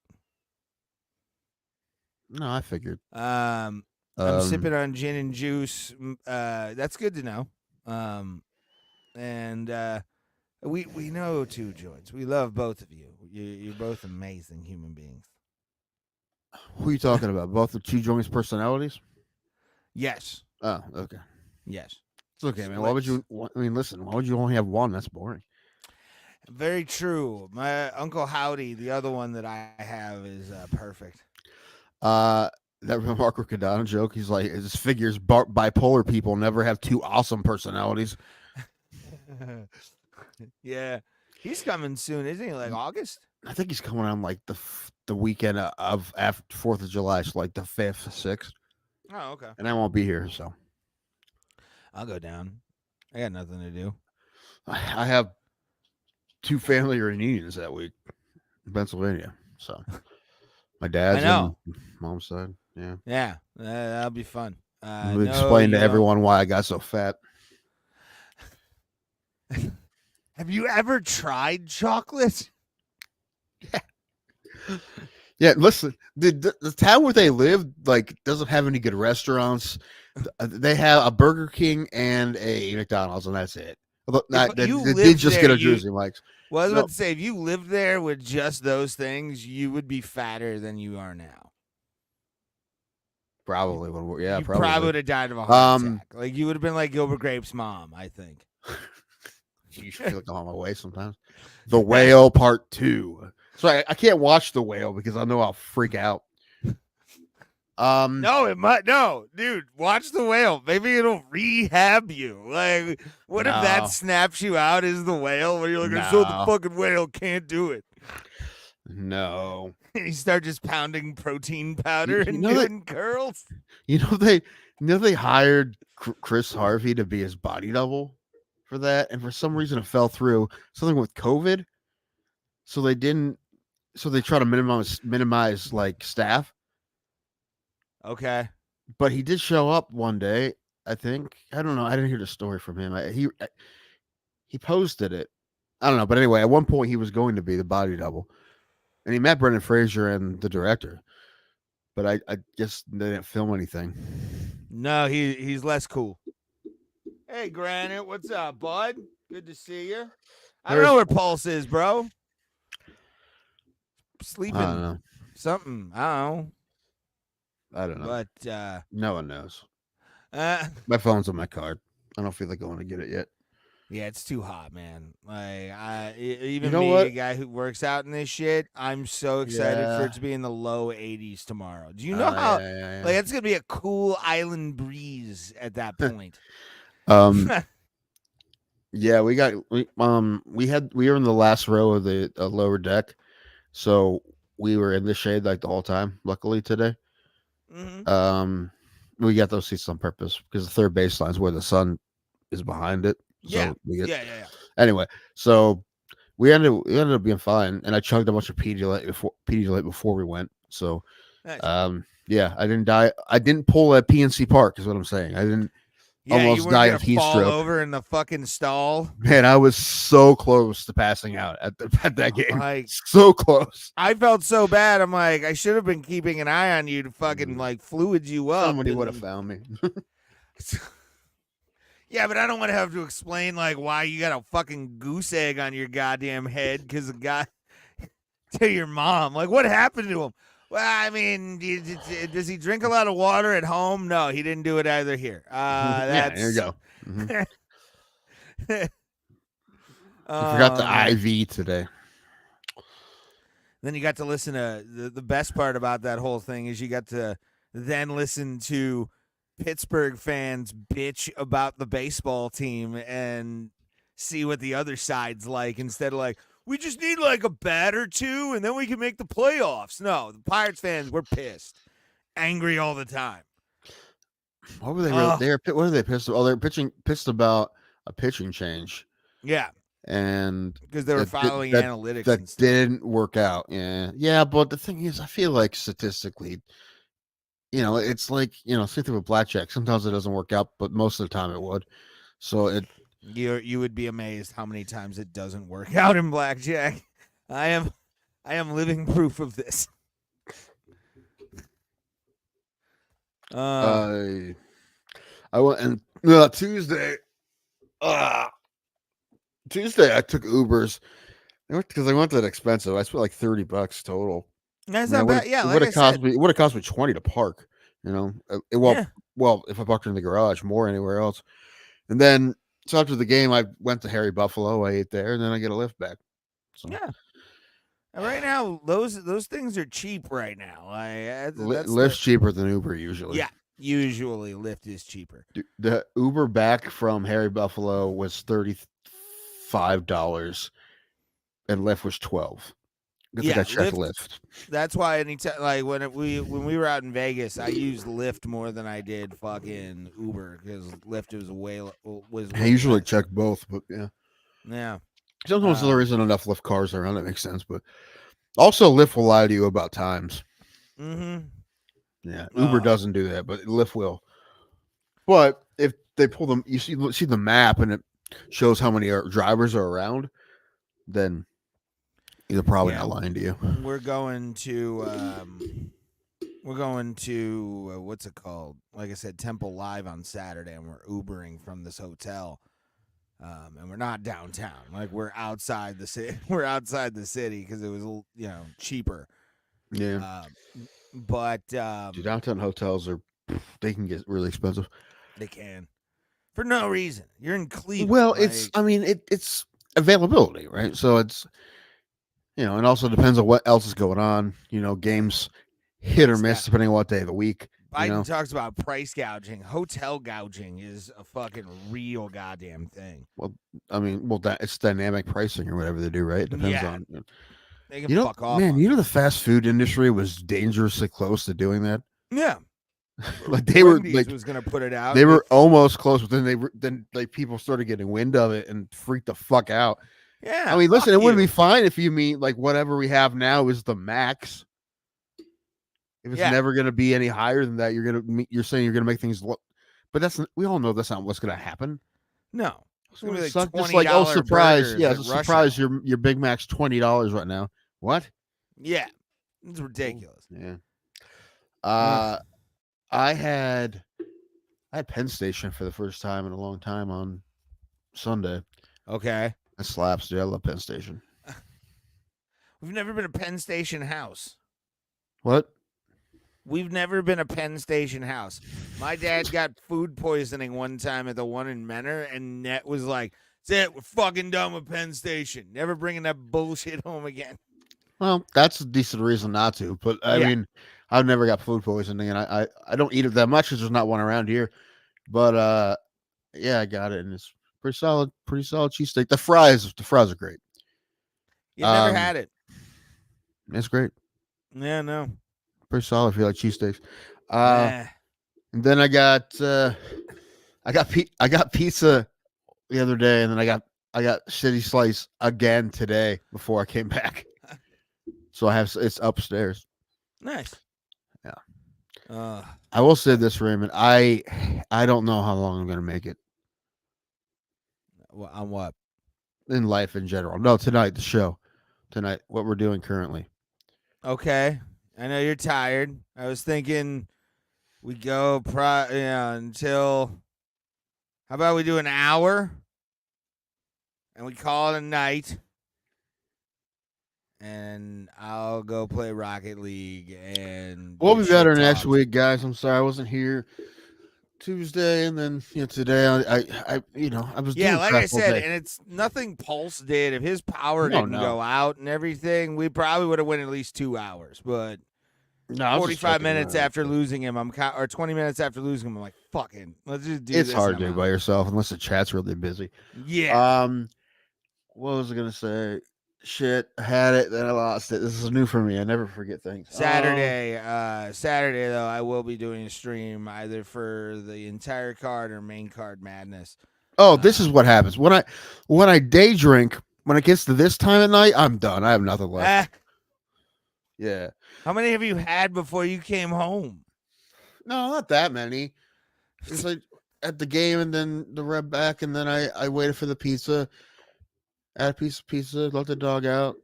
No, I figured. I'm sipping on gin and juice. That's good to know. And we know two joints. We love both of you. You're both amazing human beings. Who are you talking about? Both the two joints personalities? Yes. Oh, okay. Yes. It's okay, man. Why would you? I mean, listen. Why would you only have one? That's boring. Very true. My Uncle Howdy, the other one that I have, is perfect. That Marco Cardano joke. He's like, his figures bipolar people never have two awesome personalities. Yeah, he's coming soon, isn't he? Like August? I think he's coming on like the weekend of after 4th of July, so like the 5th, 6th. Oh, okay. And I won't be here, so I'll go down. I got nothing to do. I have 2 family reunions that week in Pennsylvania. So my dad's and mom's side. Yeah. Yeah, that'll be fun. We'll explain to everyone why I got so fat. Have you ever tried chocolate? Yeah, listen, the town where they live like doesn't have any good restaurants. They have a Burger King and a McDonald's, and that's it. They did just get a Jersey Mike's. Well, I was about to say, if you lived there with just those things, you would be fatter than you are now. Probably. You probably would have died of a heart attack. Like, you would have been like Gilbert Grape's mom, I think. You feel like I'm on my way sometimes. The Whale Part 2. So I can't watch The Whale because I know I'll freak out. No, dude, watch The Whale. Maybe it'll rehab you. Like, what if that snaps you out as The Whale where you're like, so the fucking whale can't do it. No. You start just pounding protein powder and doing curls. They hired Chris Harvey to be his body double for that, and for some reason it fell through. Something with COVID. So they try to minimize like staff. Okay. But he did show up one day, I think. I don't know. I didn't hear the story from him. He posted it. I don't know. But anyway, at one point he was going to be the body double. And he met Brendan Fraser and the director. But I guess they didn't film anything. No, he's less cool. Hey, Granite, what's up, bud? Good to see you. I don't know where Pulse is, bro. Sleeping. I don't know. Something. I don't know. But no one knows. My phone's on my card. I don't feel like going to get it yet. Yeah, it's too hot, man. Like, a guy who works out in this shit, I'm so excited for it to be in the low 80s tomorrow. Do you know how? Yeah. Like, it's gonna be a cool island breeze at that point. Yeah, we were in the last row of the lower deck, so we were in the shade like the whole time. Luckily today, we got those seats on purpose because the third baseline is where the sun is behind it. So yeah. Anyway, so we ended up being fine, and I chugged a bunch of Pedialyte before we went. So, nice. Yeah, I didn't die. I didn't pull at PNC Park, is what I'm saying. I didn't almost die of heat stroke. Over in the fucking stall. Man, I was so close to passing out at that game. Like, so close. I felt so bad. I'm like, I should have been keeping an eye on you to fucking like fluid you up. Somebody would have found me. Yeah, but I don't want to have to explain like why you got a fucking goose egg on your goddamn head because a guy to your mom. Like, what happened to him? Well, I mean, does he drink a lot of water at home? No, he didn't do it either here. Yeah, there you go. I forgot the IV today. Then you got to listen to the best part about that whole thing is you got to then listen to Pittsburgh fans bitch about the baseball team and see what the other side's like instead of like, we just need like a bat or two and then we can make the playoffs. No, the Pirates fans were pissed, angry all the time. What were they? What are they pissed? Oh, they're pissed about a pitching change. Yeah, and because they were following analytics that didn't work out. Yeah. But the thing is, I feel like statistically, it's like same thing with blackjack. Sometimes it doesn't work out, but most of the time it would. So you would be amazed how many times it doesn't work out in blackjack. I am living proof of this. I went and Tuesday. Tuesday I took Ubers because I went that expensive. I spent like $30 total. That's I mean, not bad. Yeah, it like would I have cost said. me. It would have cost me 20 to park. You know, Yeah. well, if I parked in the garage, more anywhere else. And then so after the game, I went to Harry Buffalo. I ate there, and then I get a lift back. So Yeah. And right now, those things are cheap right now. That's Lyft's cheaper than Uber usually. Yeah, usually Lyft is cheaper. The Uber back from Harry Buffalo was $35, and Lyft was $12. I think I checked Lyft. That's why anytime, like when we were out in Vegas, I used Lyft more than I did fucking Uber because Lyft was. I usually check both, but yeah. Yeah. Sometimes there isn't enough Lyft cars around. That makes sense, but also Lyft will lie to you about times. Mm-hmm. Yeah, Uber doesn't do that, but Lyft will. But if they pull them, you see the map and it shows how many drivers are around, then they're probably not lying to you. We're going to what's it called? Like I said, Temple Live on Saturday, and we're Ubering from this hotel. And we're not downtown. Like we're outside the city. We're outside the city because it was cheaper. Yeah. But downtown hotels they can get really expensive. They can. For no reason. You're in Cleveland. Well, it's availability, right? So it's and also depends on what else is going on. Games hit or miss depending on what day of the week. Biden talks about price gouging. Hotel gouging is a fucking real goddamn thing. Well, it's dynamic pricing or whatever they do, right? It depends on. They can fuck off. Man, the fast food industry was dangerously close to doing that. Yeah. Like they were was going to put it out. They were almost close, but then people started getting wind of it and freaked the fuck out. Yeah. I mean, listen, it would be fine if you mean like whatever we have now is the max. If it's never going to be any higher than that, you're saying you're going to make things look, but we all know that's not what's going to happen. No, it's going to be like $20 like, oh, surprise! Yeah, it's a surprise. Your Big Mac's $20 right now. What? Yeah, it's ridiculous. Yeah. I had Penn Station for the first time in a long time on Sunday. Okay, that slaps, dude. I love Penn Station. We've never been a Penn Station house. What? We've never been a Penn Station house. My dad got food poisoning one time at the one in Menor, and Net was like, "That's it, we're fucking done with Penn Station. Never bringing that bullshit home again." Well, that's a decent reason not to. But I mean, I've never got food poisoning, and I don't eat it that much because there's not one around here. But yeah, I got it, and it's pretty solid cheesesteak. The fries are great. You never had it. It's great. Yeah, no. Pretty solid if you like cheesesteaks. And then I got pizza the other day, and then I got shitty slice again today before I came back. So it's upstairs. Nice. Yeah. I will say this, Raymond. I don't know how long I'm going to make it. On what? In life in general. No, tonight, the show. Tonight, what we're doing currently. Okay. I know you're tired. I was thinking we go until, how about we do an hour and we call it a night, and I'll go play Rocket League, and we'll be better next week, guys. I'm sorry I wasn't here Tuesday, and then today I was doing like I said, day. and it's nothing Pulse did. If his power didn't go out and everything, we probably would have went at least 2 hours. But 45 minutes after losing him, or 20 minutes after losing him, I'm like, fucking, let's just do this. It's hard to do by yourself unless the chat's really busy. Yeah. What was I gonna say? Shit, I had it, then I lost it. This is new for me. I never forget things. Saturday though, I will be doing a stream either for the entire card or main card madness. Oh, this is what happens when I day drink. When it gets to this time of night, I'm done. I have nothing left. Yeah. How many have you had before you came home? No, not that many. It's like at the game, and then the rep back, and then I waited for the pizza. Had a piece of pizza, let the dog out.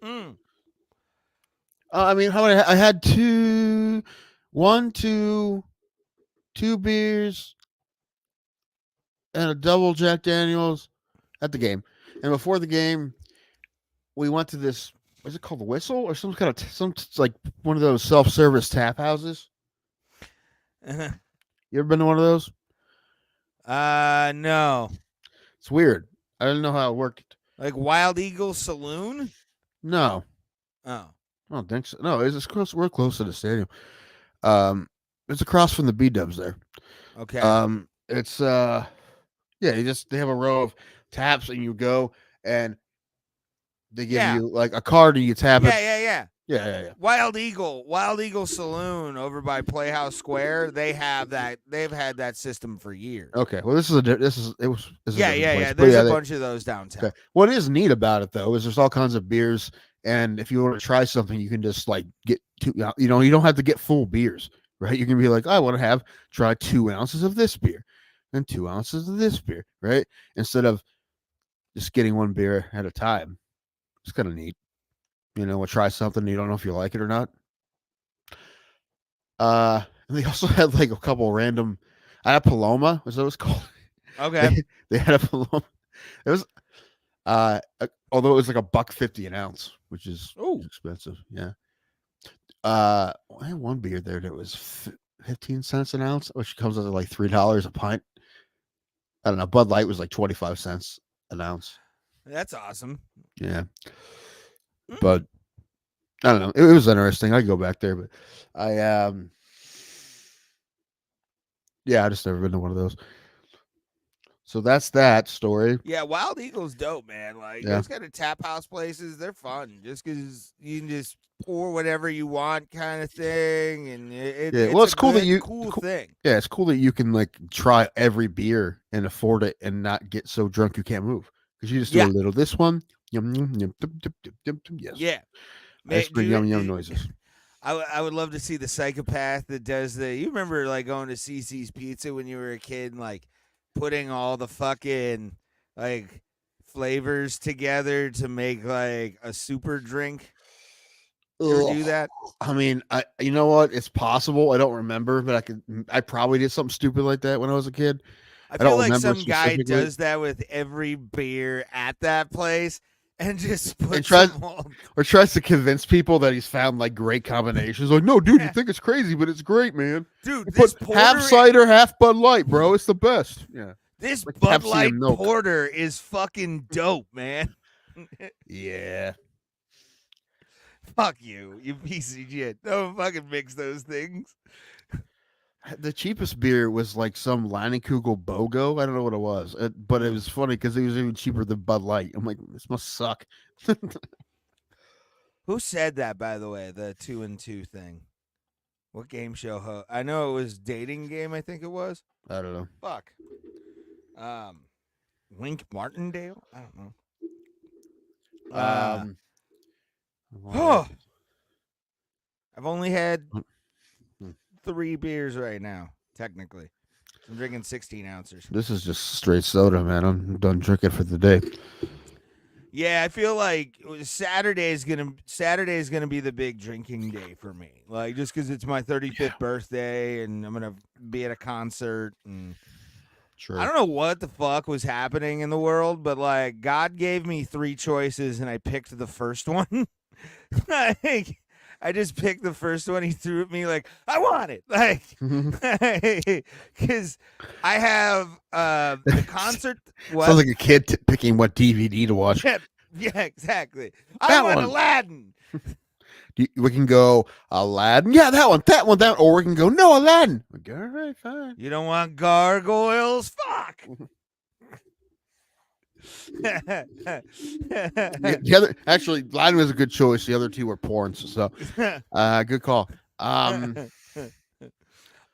I mean, how many? I had two 2 beers and a double Jack Daniels at the game. And before the game, we went to this. Is it called the Whistle or some kind of like one of those self-service tap houses? You ever been to one of those? No. It's weird. I didn't know how it worked. Like Wild Eagle Saloon? No, Oh. I don't think so. No, it's close. We're close to the stadium. It's across from the B-Dubs there. Okay. It's yeah. They have a row of taps, and you go, and they give you like a card, and you tap it. Yeah. Yeah. Wild Eagle Saloon over by Playhouse Square. They have that. They've had that system for years. Okay. Well, this is a different place. There's a bunch of those downtown. Okay. What is neat about it though is there's all kinds of beers, and if you want to try something, you can just like get two. You don't have to get full beers, right? You can be like, I want to try 2 ounces of this beer, and 2 ounces of this beer, right? Instead of just getting one beer at a time. It's kind of neat. We'll try something, you don't know if you like it or not. And they also had like a couple random. I had Paloma, was that what it was called? Okay. They had a Paloma. It was although it was like $1.50 an ounce, which is expensive. Yeah. I had one beer there that was 15 cents an ounce, which comes out to like $3 a pint. I don't know. Bud Light was like 25 cents an ounce. That's awesome. Yeah. But I don't know. It was interesting. I'd go back there, but I just never been to one of those. So that's that story. Yeah, Wild Eagle's dope, man. Like those kind of tap house places, they're fun. Just because you can just pour whatever you want, kind of thing, and it's cool that you cool thing. Yeah, it's cool that you can like try every beer and afford it and not get so drunk you can't move because you just do a little this one. Yum yum yum yum yum yum yum. Yes. Yeah. Ice cream yum yum noises. I would love to see the psychopath that does the. You remember like going to CC's Pizza when you were a kid and like putting all the fucking like flavors together to make like a super drink. You ever do that? I mean, you know what? It's possible. I don't remember, but I probably did something stupid like that when I was a kid. I feel like some guy does that with every beer at that place and just puts or tries to convince people that he's found like great combinations. Like, no, dude, you think it's crazy, but it's great, man. Dude, this half cider, half Bud Light, bro. It's the best. Yeah. This like Bud Light porter is fucking dope, man. Yeah. Fuck you piece of shit. Don't fucking mix those things. The cheapest beer was like some Leinenkugel's BOGO. I don't know what it was, but it was funny because it was even cheaper than Bud Light. I'm like, this must suck. Who said that, by the way? The 2 and 2 thing. What game show? I know it was Dating Game. I think it was. I don't know. Fuck. Wink Martindale. I don't know. I've only had 3 beers right now, technically. I'm drinking 16 ounces. This is just straight soda, man. I'm done drinking for the day. Yeah, I feel like Saturday is gonna be the big drinking day for me. Like just because it's my 35th birthday and I'm gonna be at a concert and I don't know what the fuck was happening in the world, but like God gave me 3 choices and I picked the first one. Like, I just picked the first one he threw at me like, I want it. Like, because I have the concert. Sounds like a kid picking what DVD to watch. Yeah, exactly. I want Aladdin. We can go Aladdin. Yeah, that one. Or we can go, no, Aladdin. All right, fine. You don't want gargoyles? Fuck. The other, actually, Aladdin was a good choice. The other 2 were porns, so good call.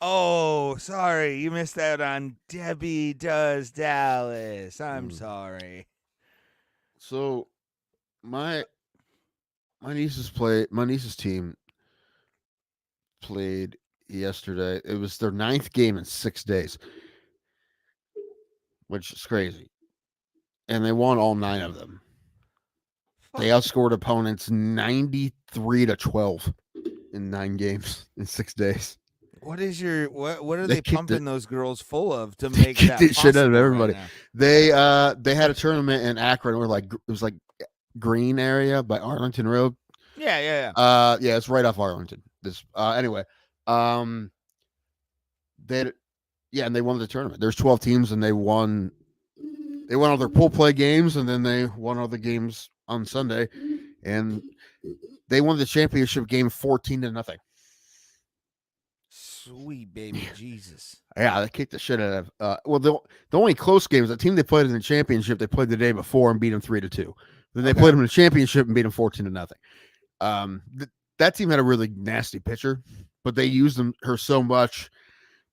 Oh, sorry, you missed out on Debbie Does Dallas. I'm sorry. So, my niece's team played yesterday. It was their 9th game in 6 days, which is crazy. And they won all 9 of them. They outscored opponents 93-12 in 9 games in 6 days. What is your what are They they kicked pumping the- those girls full of to They make kicked that the shit out of possible everybody. Right They had a tournament in Akron where it was like green area by Arlington Road. now? Yeah. Yeah, it's right off Arlington. Anyway, they and they won the tournament. There's 12 teams and they won all their pool play games and then they won all the games on Sunday and they won the championship game 14-0. Sweet baby Jesus. Yeah, they kicked the shit out of. The only close games, the team they played in the championship, they played the day before and beat them 3-2. Then they played them in the championship and beat them 14-0. That team had a really nasty pitcher, but they used her so much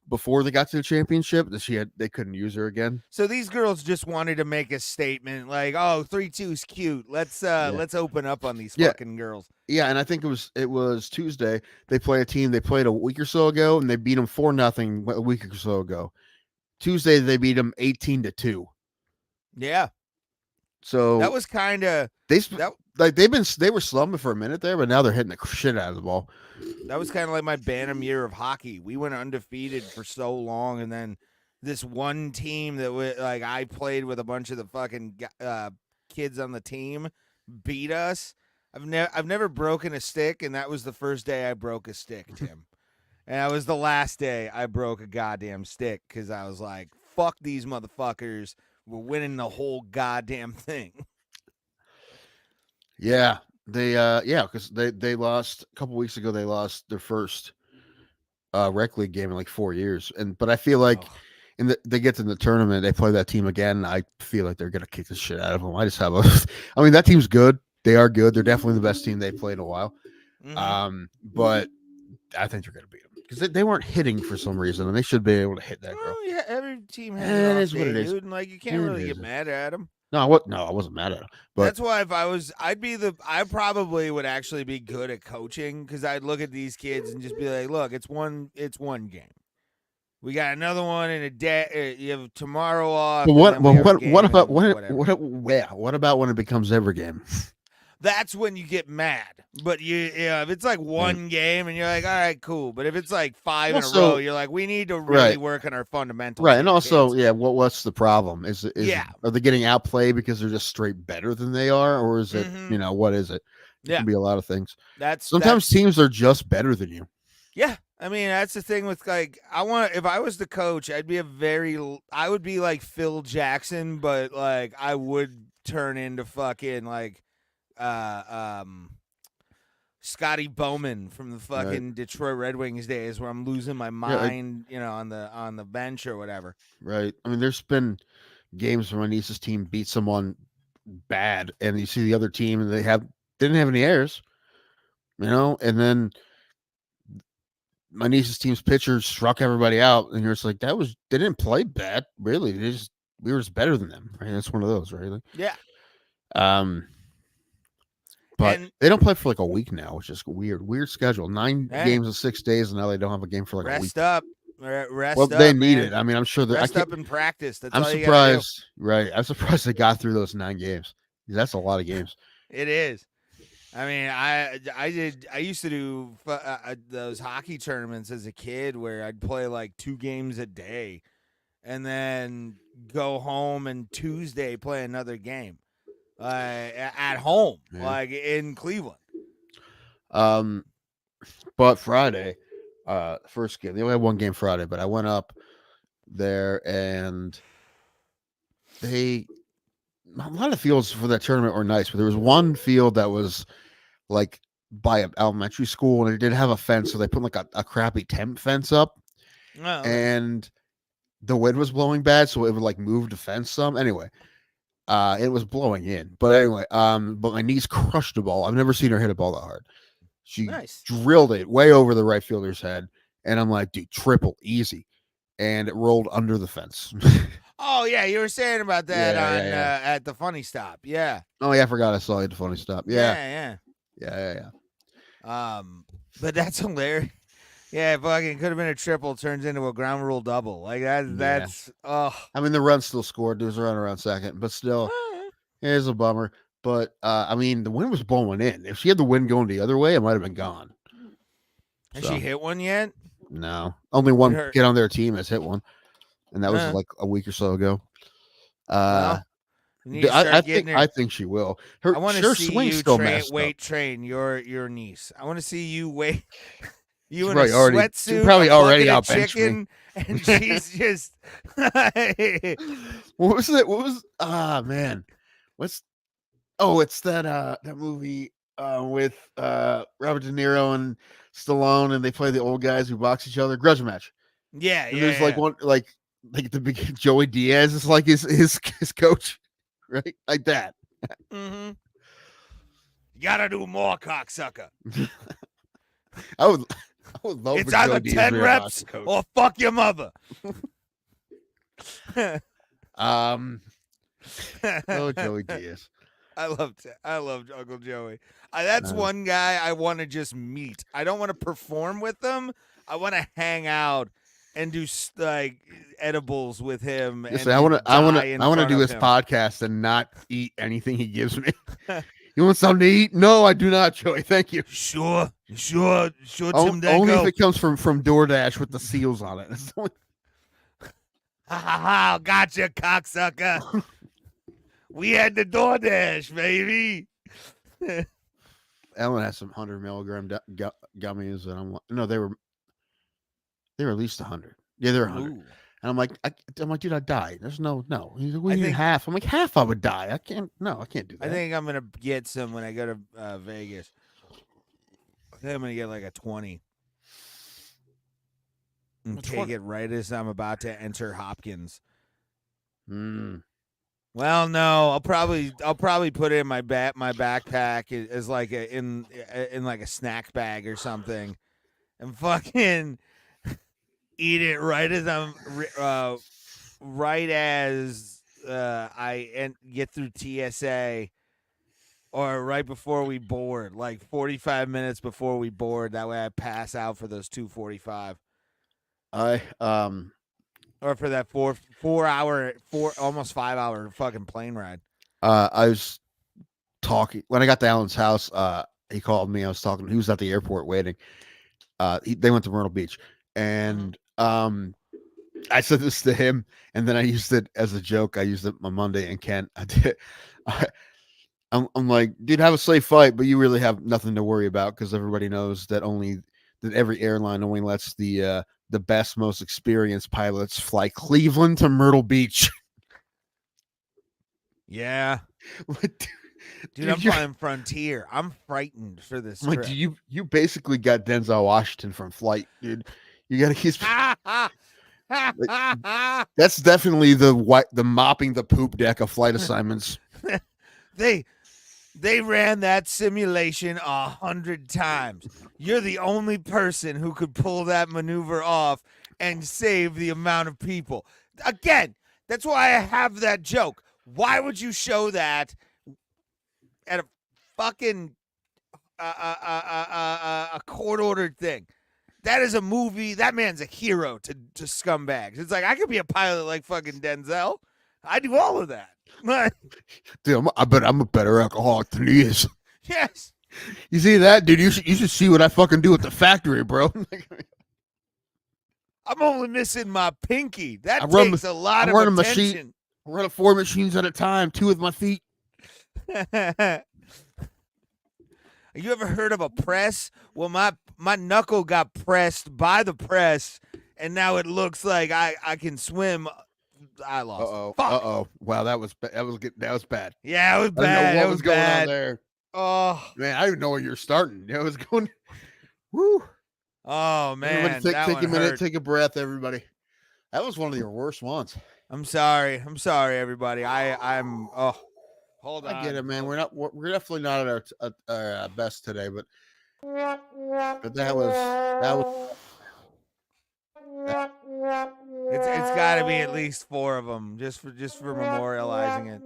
before they got to the championship that they couldn't use her again. So these girls just wanted to make a statement like, "Oh, 3-2 is cute. Let's open up on these fucking girls." Yeah, and I think it was Tuesday. They play a team they played a week or so ago, and they beat them 4-0 a week or so ago. Tuesday they beat them 18-2. Yeah. So That was kind of they were slumming for a minute there, but now they're hitting the shit out of the ball. That was kind of like my Bantam year of hockey. We went undefeated for so long, and then this one team that I played with a bunch of the fucking kids on the team beat us. I've never broken a stick, and that was the first day I broke a stick, Tim. And that was the last day I broke a goddamn stick because I was like, "Fuck these motherfuckers! We're winning the whole goddamn thing." Yeah, because they lost a couple weeks ago. They lost their first rec league game in like 4 years, but I feel like they get to the tournament, they play that team again. I feel like they're gonna kick the shit out of them. I just have I mean, that team's good. They are good. They're definitely the best team they played in a while. Mm-hmm. But I think they're gonna beat them because they weren't hitting for some reason, and they should be able to hit that girl. Well, yeah, every team has It an off is what day, it is. dude, and like you can't really get mad at them. No, I wasn't mad at them. But That's why if I probably would actually be good at coaching because I'd look at these kids and just be like, look, it's one game. We got another one in a day. You have tomorrow off. But what about whatever. what about when it becomes every game? That's when you get mad. But if it's like one game and you're like, all right, cool. But if it's like five in a row, you're like, we need to really work on our fundamentals. Right, and also, what's the problem? Is are they getting outplayed because they're just straight better than they are, or is it what is it? It can be a lot of things. Sometimes teams are just better than you. Yeah, I mean that's the thing with if I was the coach, I would be like Phil Jackson, but like I would turn into fucking like Scotty Bowman from the fucking Detroit Red Wings days where I'm losing my mind, on the bench or whatever. Right. I mean, there's been games where my niece's team beat someone bad, and you see the other team and they didn't have any errors, and then my niece's team's pitcher struck everybody out, and you're just like, they didn't play bad, really. We were just better than them, right? That's one of those, right? Yeah. But they don't play for like a week now, which is weird schedule. 9 games in 6 days, and now they don't have a game for like a week. Rest up. They need man. it. I mean, I'm sure rest up and practice. That's I'm all surprised, right? I'm surprised they got through those 9 games. That's a lot of games. It is. I mean, I used to do those hockey tournaments as a kid where I'd play like 2 games a day, and then go home and Tuesday play another game. At home, like in Cleveland. But Friday, first game, they only had 1 game Friday, but I went up there and a lot of fields for that tournament were nice, but there was one field that was like by an elementary school and it did have a fence, so they put like a crappy temp fence up, and the wind was blowing bad, so it would like move the fence some. Anyway. It was blowing in, but anyway, but my niece crushed the ball. I've never seen her hit a ball that hard. She drilled it way over the right fielder's head, and I'm like, dude, triple, easy, and it rolled under the fence. Oh yeah, you were saying about that at the Funny Stop, yeah. Oh yeah, I forgot I saw you at the Funny Stop. Yeah. But that's hilarious. Yeah, fucking could have been a triple, turns into a ground rule double. Like that's I mean, the run still scored. There was a run around second, but still, it is a bummer. But I mean, the wind was blowing in. If she had the wind going the other way, it might have been gone. Has she hit one yet? No, only one Her- kid on their team has hit one, and that was Huh. like a week or so ago. Well, you need to I start getting think her. she will. I want to Her see swing's you still messed up. train your niece. I want to see you wait. You She in a probably already- sweatsuit, she probably a already bucket of outbenched me. chicken, and she's just. What was it? What was? Man, what's? Oh, it's that that movie with Robert De Niro and Stallone, and they play the old guys who box each other. Grudge Match. Yeah, And yeah. there's like one like the big Joey Diaz is like his coach, right? Like that. Mm-hmm. You gotta do more, cocksucker. I would love It's for either Joey Diaz 10 to be a reps boxing coach. or fuck your mother. Oh, Joey Diaz. I love Uncle Joey. That's one guy I want to just meet. I don't want to perform with him. I want to hang out and do like edibles with him. Listen, and I want to do his his podcast and not eat anything he gives me. You want something to eat? No, I do not, Joey. Thank you. Sure, Tim Only Danko. if it comes from DoorDash with the seals on it. That's the only- Ha ha ha! Gotcha, cocksucker. We had the DoorDash, baby. Ellen has some 100 milligram gummies, and I'm like, no, they were at least 100. Yeah, they're 100. Ooh. And I'm like, dude, I died. There's no. He's like, well, I you think- half. I'm like, half I would die. I can't do that. I think I'm gonna get some when I go to Vegas. I think I'm gonna get like a 20 and A take 20? it right as I'm about to enter Hopkins. Mm. Well, no, I'll probably put it in my backpack as like in like a snack bag or something, and fucking eat it right as I'm right as I get through TSA, or right before we board, like 45 minutes before we board. That way I pass out for those 2:45. Or for that almost 5 hour fucking plane ride. I was talking when I got to Alan's house. He called me. I was talking. He was at the airport waiting. They went to Myrtle Beach, and I said this to him, and then I used it as a joke. I used it on Monday, and Kent. I'm like, dude, have a safe flight, but you really have nothing to worry about because everybody knows that every airline only lets the best, most experienced pilots fly Cleveland to Myrtle Beach. Yeah. Dude, I'm flying Frontier. I'm frightened for this trip. Dude, you basically got Denzel Washington from Flight, dude. You got to that's definitely the mopping the poop deck of flight assignments. They ran that simulation 100 times. You're the only person who could pull that maneuver off and save the amount of people. Again, that's why I have that joke. Why would you show that at a fucking a court-ordered thing? That is a movie. That man's a hero to scumbags. It's like, I could be a pilot like fucking Denzel. I do all of that. Dude, I bet I'm a better alcoholic than he is. Yes. You see that, dude? You should see what I fucking do at the factory, bro. I'm only missing my pinky. That I run takes a lot I of run a attention. machine. I run 4 machines at a time, 2 with my feet. You ever heard of a press? Well, my knuckle got pressed by the press, and now it looks like I can swim. I lost. Fuck. Wow, that was bad. Yeah, it was I didn't bad. know what It was going bad. on there. Oh, Man, I didn't know where you're starting. It was going. Woo. oh man, Everybody that take one a minute, hurt. take a breath, everybody. That was one of your worst ones. I'm sorry, everybody. I'm. Oh, hold on. I get it, man. We're definitely not at our best today, but that was. It's got to be at least 4 of them, just for memorializing it.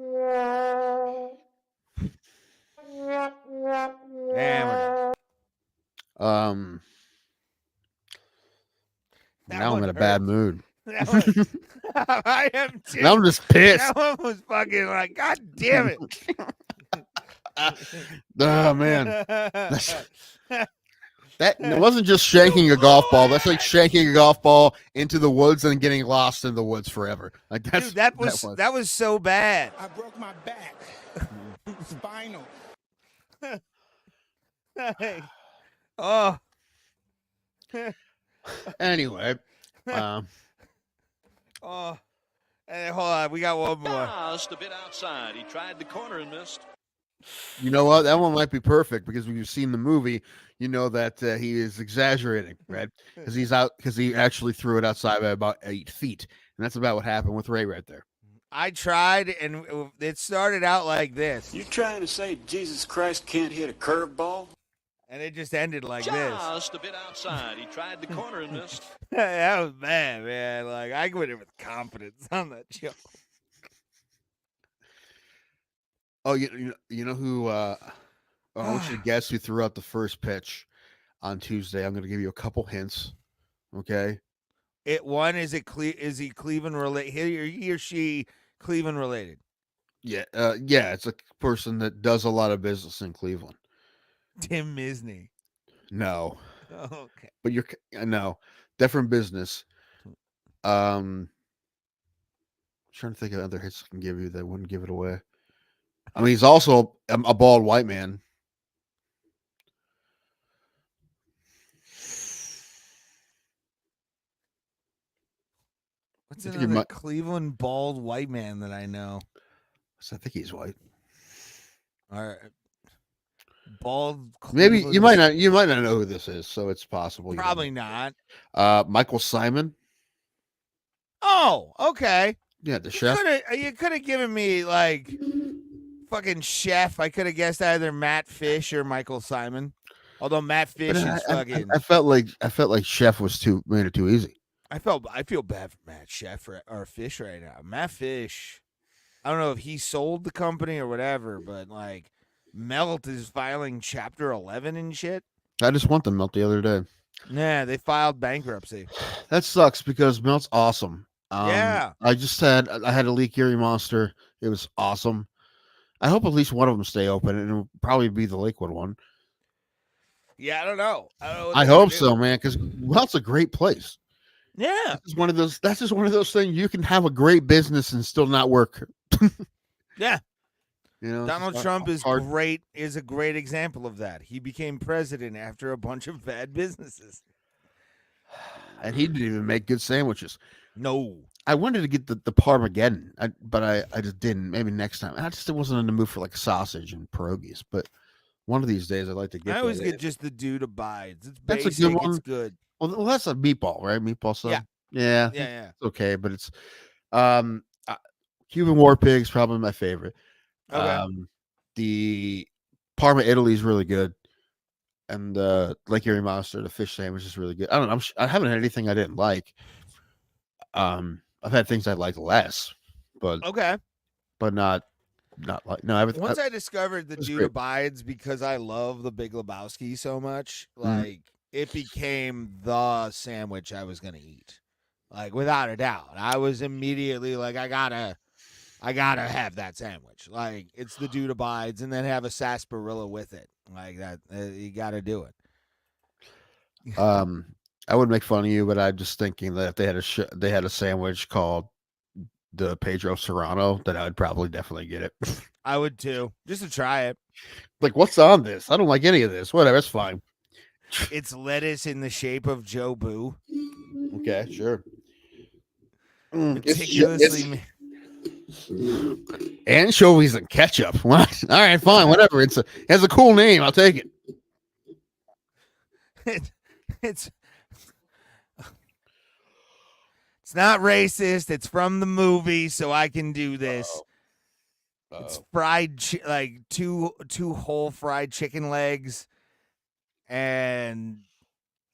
Damn it. That Now I'm one in a bad hurt. mood. That one, I am too. Now I'm just pissed. That one was fucking like, God damn it. Oh man. That it wasn't just shanking a golf ball. That's like shanking a golf ball into the woods and getting lost in the woods forever. Like that's Dude, that was so bad. I broke my back. Spinal. Oh. Anyway. Oh. Hey, hold on. We got one more. Just a bit outside. He tried the corner and missed. You know what? That one might be perfect because when you've seen the movie, you know that he is exaggerating, right? Because he actually threw it outside by about 8 feet, and that's about what happened with Ray right there. I tried, and it started out like this. You trying to say Jesus Christ can't hit a curveball? And it just ended like this. Just a bit outside. He tried the corner and missed. That was bad, man. Like, I went in with confidence on that joke. Oh, you know who? I want you to guess who threw out the first pitch on Tuesday. I'm going to give you a couple hints. Okay. Is he Cleveland related? He or she Cleveland related? Yeah. Yeah. It's a person that does a lot of business in Cleveland. Tim Misney. No. Oh, okay. But no, different business. Trying to think of other hits I can give you that wouldn't give it away. I mean, he's also a bald white man. What's another Cleveland bald white man that I know? I think he's white. All right. Bald. Maybe Cleveland. you might not know who this is, so it's possible. Probably not. Michael Simon. Oh, okay. Yeah, the chef. You could have given me like fucking chef. I could have guessed either Matt Fish or Michael Simon. Although Matt Fish is fucking. I felt like chef was made it too easy. I feel bad for Matt Chef or Fish right now. Matt Fish. I don't know if he sold the company or whatever, but like Melt is filing Chapter 11 and shit. I just want the Melt the other day. Yeah, they filed bankruptcy. That sucks because Melt's awesome. Yeah. I had a Leak Erie Monster. It was awesome. I hope at least one of them stay open, and it'll probably be the Lakewood one. Yeah, I don't know. I hope so, man, because Melt's a great place. Yeah. That's just one of those things you can have a great business and still not work. Yeah. You know, Donald Trump is a great example of that. He became president after a bunch of bad businesses. And he didn't even make good sandwiches. No. I wanted to get the Parmageddon, but I just didn't. Maybe next time. I just wasn't in the mood for like sausage and pierogies. But one of these days, I'd like to get. I always get just the dude abides. It's basic. That's a good one. It's good. Well, that's a meatball, right? Meatball sauce. Yeah. It's okay, but it's Cuban War Pig's probably my favorite. Okay. The Parma Italy is really good, and Lake Erie Monster, the fish sandwich is really good. I don't know. I haven't had anything I didn't like. I've had things I like less, but not like no. Once I discovered the dude abides because I love the Big Lebowski so much, like it became the sandwich I was gonna eat, like without a doubt. I was immediately like, I gotta have that sandwich. Like it's the dude abides, and then have a sarsaparilla with it, like that. You gotta do it. I would make fun of you, but I'm just thinking that if they had a sandwich called the Pedro Serrano, that I would probably definitely get it. I would too, just to try it. Like, what's on this? I don't like any of this. Whatever, it's fine. It's lettuce in the shape of Joe Boo. Okay, sure. Meticulously anchovies and ketchup. What? All right, fine, whatever. It has a cool name. I'll take it. It's not racist. It's from the movie, so I can do this. It's fried, like two whole fried chicken legs and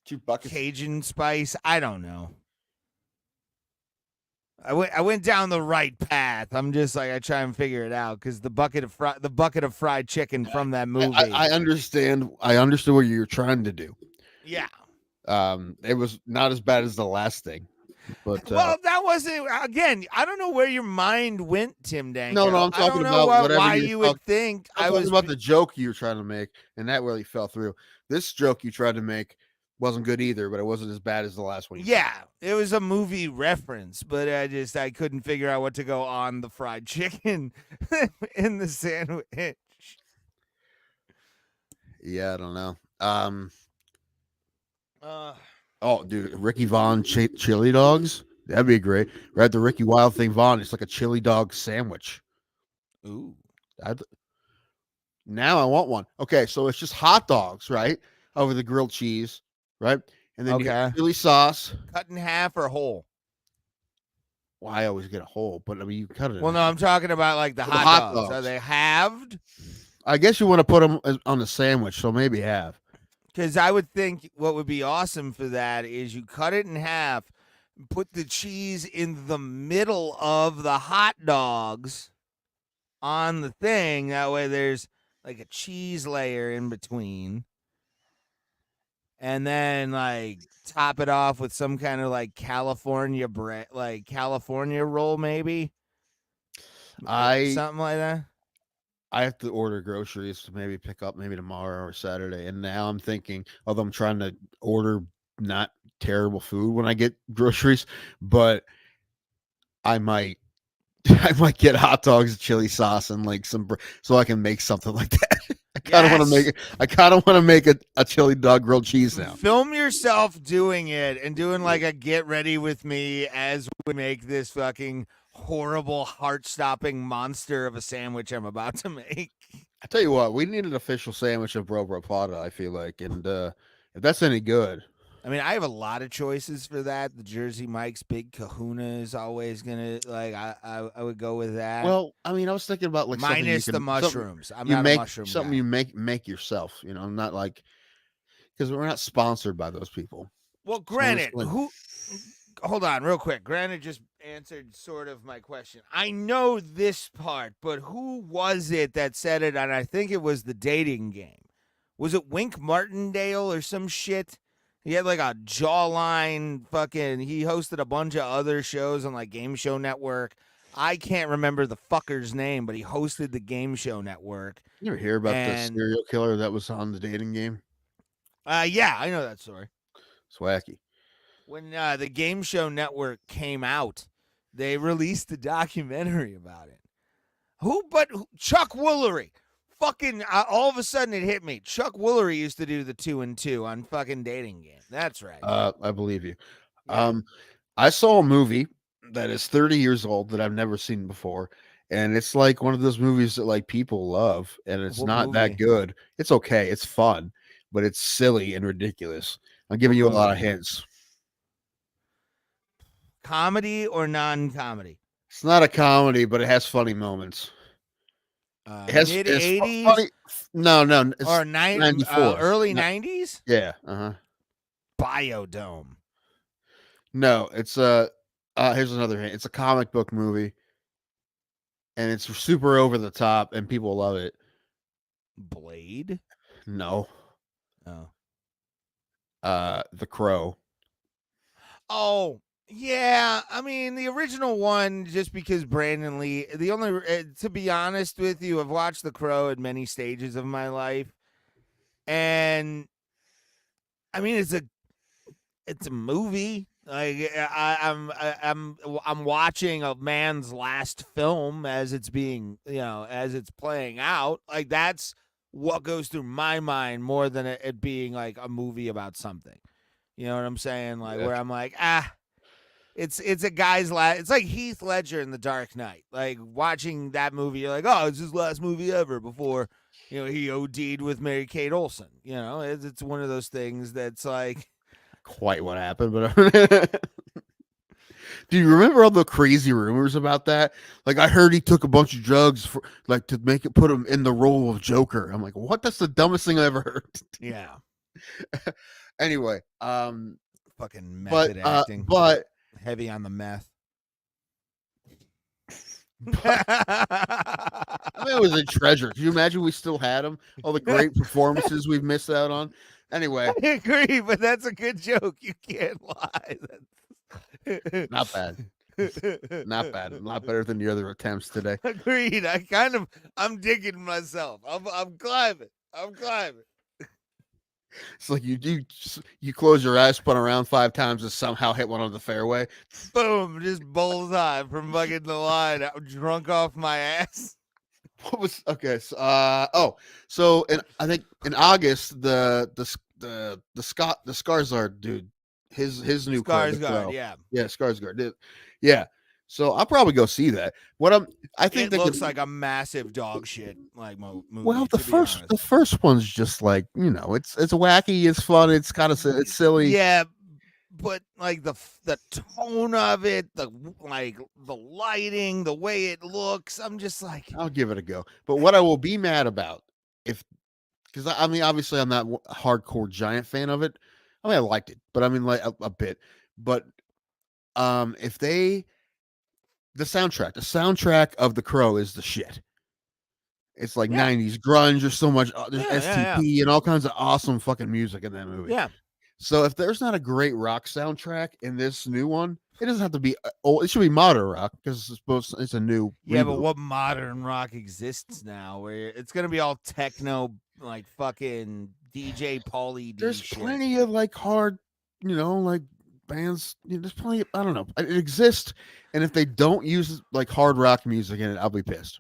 2 buckets Cajun spice. I don't know. I went down the right path. I'm just like I try and figure it out because the bucket of fried chicken from that movie. I understand. I understood what you're trying to do. Yeah. It was not as bad as the last thing. But Well, that wasn't again. I don't know where your mind went, Tim Danko. no, I'm I talking don't know about whatever why you're you would think I'm I talking was. about the joke you were trying to make, and that really fell through. This joke you tried to make wasn't good either, but it wasn't as bad as the last one. Yeah, it was a movie reference, but I couldn't figure out what to go on the fried chicken in the sandwich. Yeah, I don't know. Oh, dude, Ricky Vaughn chili dogs. That'd be great. Right, the Ricky Wild thing, Vaughn. It's like a chili dog sandwich. Ooh. Now I want one. Okay, so it's just hot dogs, right, over the grilled cheese, right, and then you have chili sauce, cut in half or whole. Well, I always get a whole, but I mean you cut it. Well, no, I'm talking about like the hot dogs. Are they halved? I guess you want to put them on the sandwich, so maybe half. Because I would think what would be awesome for that is you cut it in half, put the cheese in the middle of the hot dogs on the thing. That way there's like a cheese layer in between. And then like top it off with some kind of like California bread, like California roll maybe. Something like that. I have to order groceries to maybe pick up maybe tomorrow or Saturday. And now I'm thinking, although I'm trying to order not terrible food when I get groceries, but I might get hot dogs, chili sauce, and like some so I can make something like that. I kind of want to make it. I kind of want to make a chili dog grilled cheese now. Film yourself doing it and doing like a get ready with me as we make this fucking horrible, heart-stopping monster of a sandwich I'm about to make. I tell you what, we need an official sandwich of Bro Plata, I feel like, and if that's any good. I mean, I have a lot of choices for that. The Jersey Mike's Big Kahuna is always gonna like. I would go with that. Well, I mean, I was thinking about like minus the mushrooms. I'm not a mushroom something guy. you make yourself. You know, not like because we're not sponsored by those people. Well, granted, hold on, real quick. Granted just answered sort of my question. I know this part, but who was it that said it? And I think it was the dating game. Was it Wink Martindale or some shit? He had like a jawline fucking. He hosted a bunch of other shows on like Game Show Network. I can't remember the fucker's name, but he hosted the Game Show Network. You ever hear about the serial killer that was on the dating game? Yeah, I know that story. It's wacky. When the Game Show Network came out, they released a documentary about it. Chuck Woolery. Fucking all of a sudden it hit me. Chuck Woolery used to do the 2 and 2 on fucking Dating Game. That's right. I believe you. Yeah. I saw a movie that is 30 years old that I've never seen before, and it's like one of those movies that like people love, and it's not that good. It's okay. It's fun, but it's silly and ridiculous. I'm giving you a lot of hints. Comedy or non-comedy? It's not a comedy, but it has funny moments. It has mid-80s? No. It's or 94. Early 90s? Yeah. Biodome. No, it's here's another hint. It's a comic book movie. And it's super over the top and people love it. Blade? No. Oh. The Crow. Oh, yeah. I mean, the original one, just because Brandon Lee, to be honest with you, I've watched The Crow at many stages of my life. And I mean, it's a movie. Like I'm watching a man's last film as it's being, as it's playing out. Like that's what goes through my mind more than it being like a movie about something. You know what I'm saying? Like where I'm like, it's a guy's last. It's like Heath Ledger in The Dark Knight. Like watching that movie, you're like, oh, it's his last movie ever before, he OD'd with Mary-Kate Olsen. It's one of those things that's like quite what happened, but do you remember all the crazy rumors about that? Like I heard he took a bunch of drugs for like to put him in the role of Joker. I'm like, what? That's the dumbest thing I ever heard. Yeah. Anyway, fucking method acting, but heavy on the meth. I mean, it was a treasure. Can you imagine we still had him? All the great performances we've missed out on. Anyway, I agree, but that's a good joke. You can't lie. Not bad. Not bad. A lot better than your other attempts today. Agreed. I'm digging myself. I'm climbing. It's like you close your eyes, spun around 5 times, and somehow hit one on the fairway. Boom, just bullseye from fucking the line. I'm drunk off my ass. What was okay? So I think in August the Skarsgård dude, his new Skarsgård, yeah, Skarsgård, dude. Yeah. So I'll probably go see that. I think it looks like a massive dog shit like movie. Well, the first one's just like, it's wacky, it's fun, it's kind of it's silly. Yeah, but like the tone of it, the lighting, the way it looks, I'm just like, I'll give it a go. But what I will be mad about because I mean, obviously I'm not a hardcore giant fan of it. I mean, I liked it, but I mean, like a bit. But if the soundtrack of The Crow is the shit. It's like 90s grunge. There's so much. There's STP and all kinds of awesome fucking music in that movie. Yeah. So if there's not a great rock soundtrack in this new one, it doesn't have to be old. It should be modern rock because it's a new. Yeah, reboot. but what modern rock exists now? Where it's gonna be all techno, like fucking DJ Pauly. There's plenty of like hard, like bands. There's plenty. I don't know. It exists, and if they don't use like hard rock music in it, I'll be pissed.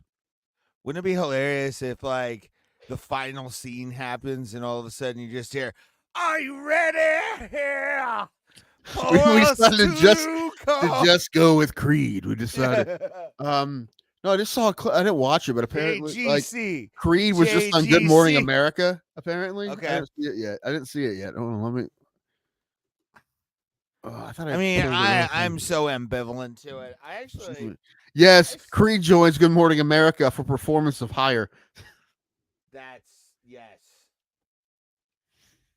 Wouldn't it be hilarious if like the final scene happens and all of a sudden you just hear, "Are you ready?" Yeah. We decided to just go with Creed. We decided. No, I just saw. I didn't watch it, but apparently, like Creed was just on Good Morning America. Apparently, okay. I didn't see it yet. Hold on, let me. I'm so ambivalent to it. I actually. Yes, Creed joins Good Morning America for performance of Higher. Yes.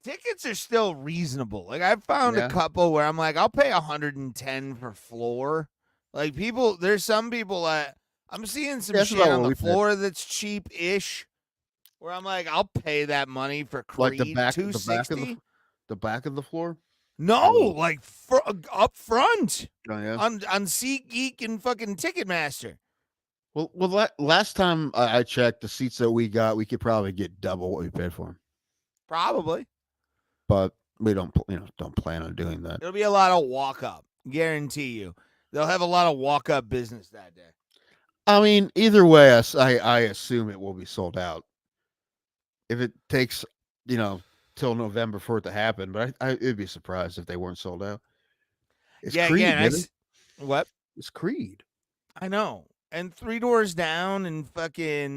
Tickets are still reasonable. Like I've found a couple where I'm like, I'll pay $110 for floor. Like there's some people I'm seeing some shit on the floor that's cheap-ish. Where I'm like, I'll pay that money for Creed. Like $260. The back of the floor. No, like up front. Oh, yeah. On SeatGeek and fucking Ticketmaster. Well, last time I checked, the seats that we got, we could probably get double what we paid for them. Probably. But we don't plan on doing that. It'll be a lot of walk up. Guarantee you. They'll have a lot of walk up business that day. I mean, either way, I assume it will be sold out. If it takes, till November for it to happen, but I'd be surprised if they weren't sold out. It's Creed, what? It's Creed. I know. And Three Doors Down and fucking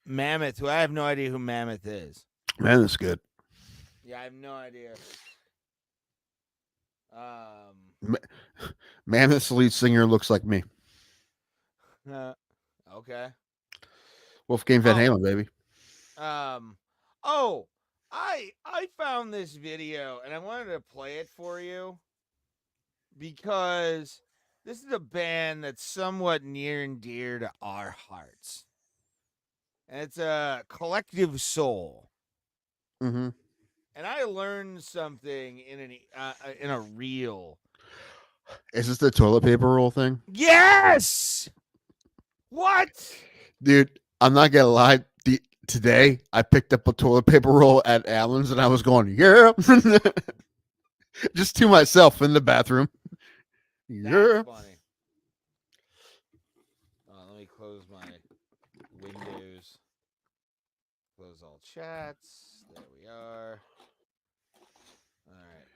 Mammoth, who I have no idea who Mammoth is. Man, that's good. Yeah, I have no idea. Mammoth's lead singer looks like me. Okay. Wolfgang Van Halen, baby. I found this video and I wanted to play it for you because this is a band that's somewhat near and dear to our hearts. And it's a Collective Soul. Mm-hmm. And I learned something in a reel. Is this the toilet paper roll thing? Yes! What? Dude, I'm not gonna lie. Today, I picked up a toilet paper roll at Allen's, and I was going, yeah, just to myself in the bathroom. That's funny. Let me close my windows. Close all chats. There we are. All right.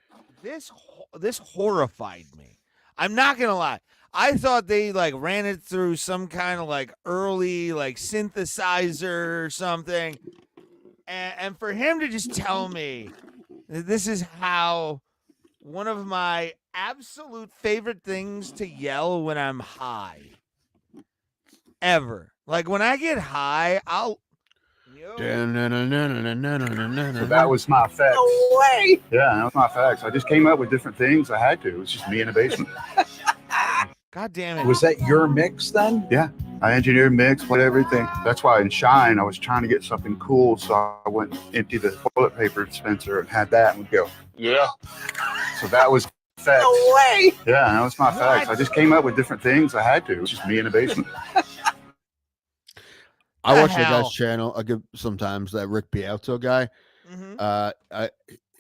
This horrified me. I'm not gonna lie. I thought they like ran it through some kind of like early like synthesizer or something. And for him to just tell me that this is how one of my absolute favorite things to yell when I'm high ever. Like when I get high, I'll So that was my effects. No way. Yeah, that was my effects. I just came up with different things. I had to. It was just me in the basement. God damn it. Was that your mix then? Yeah. I engineered, mixed, played everything. That's why in Shine, I was trying to get something cool. So I went empty the toilet paper dispenser and had that and would go, yeah. So that was facts. No way. Yeah, that was my facts. I just came up with different things. I had to. It's just me in the basement. I The watch that hell? guy's channel. I give sometimes that Rick Beato guy. Mhm.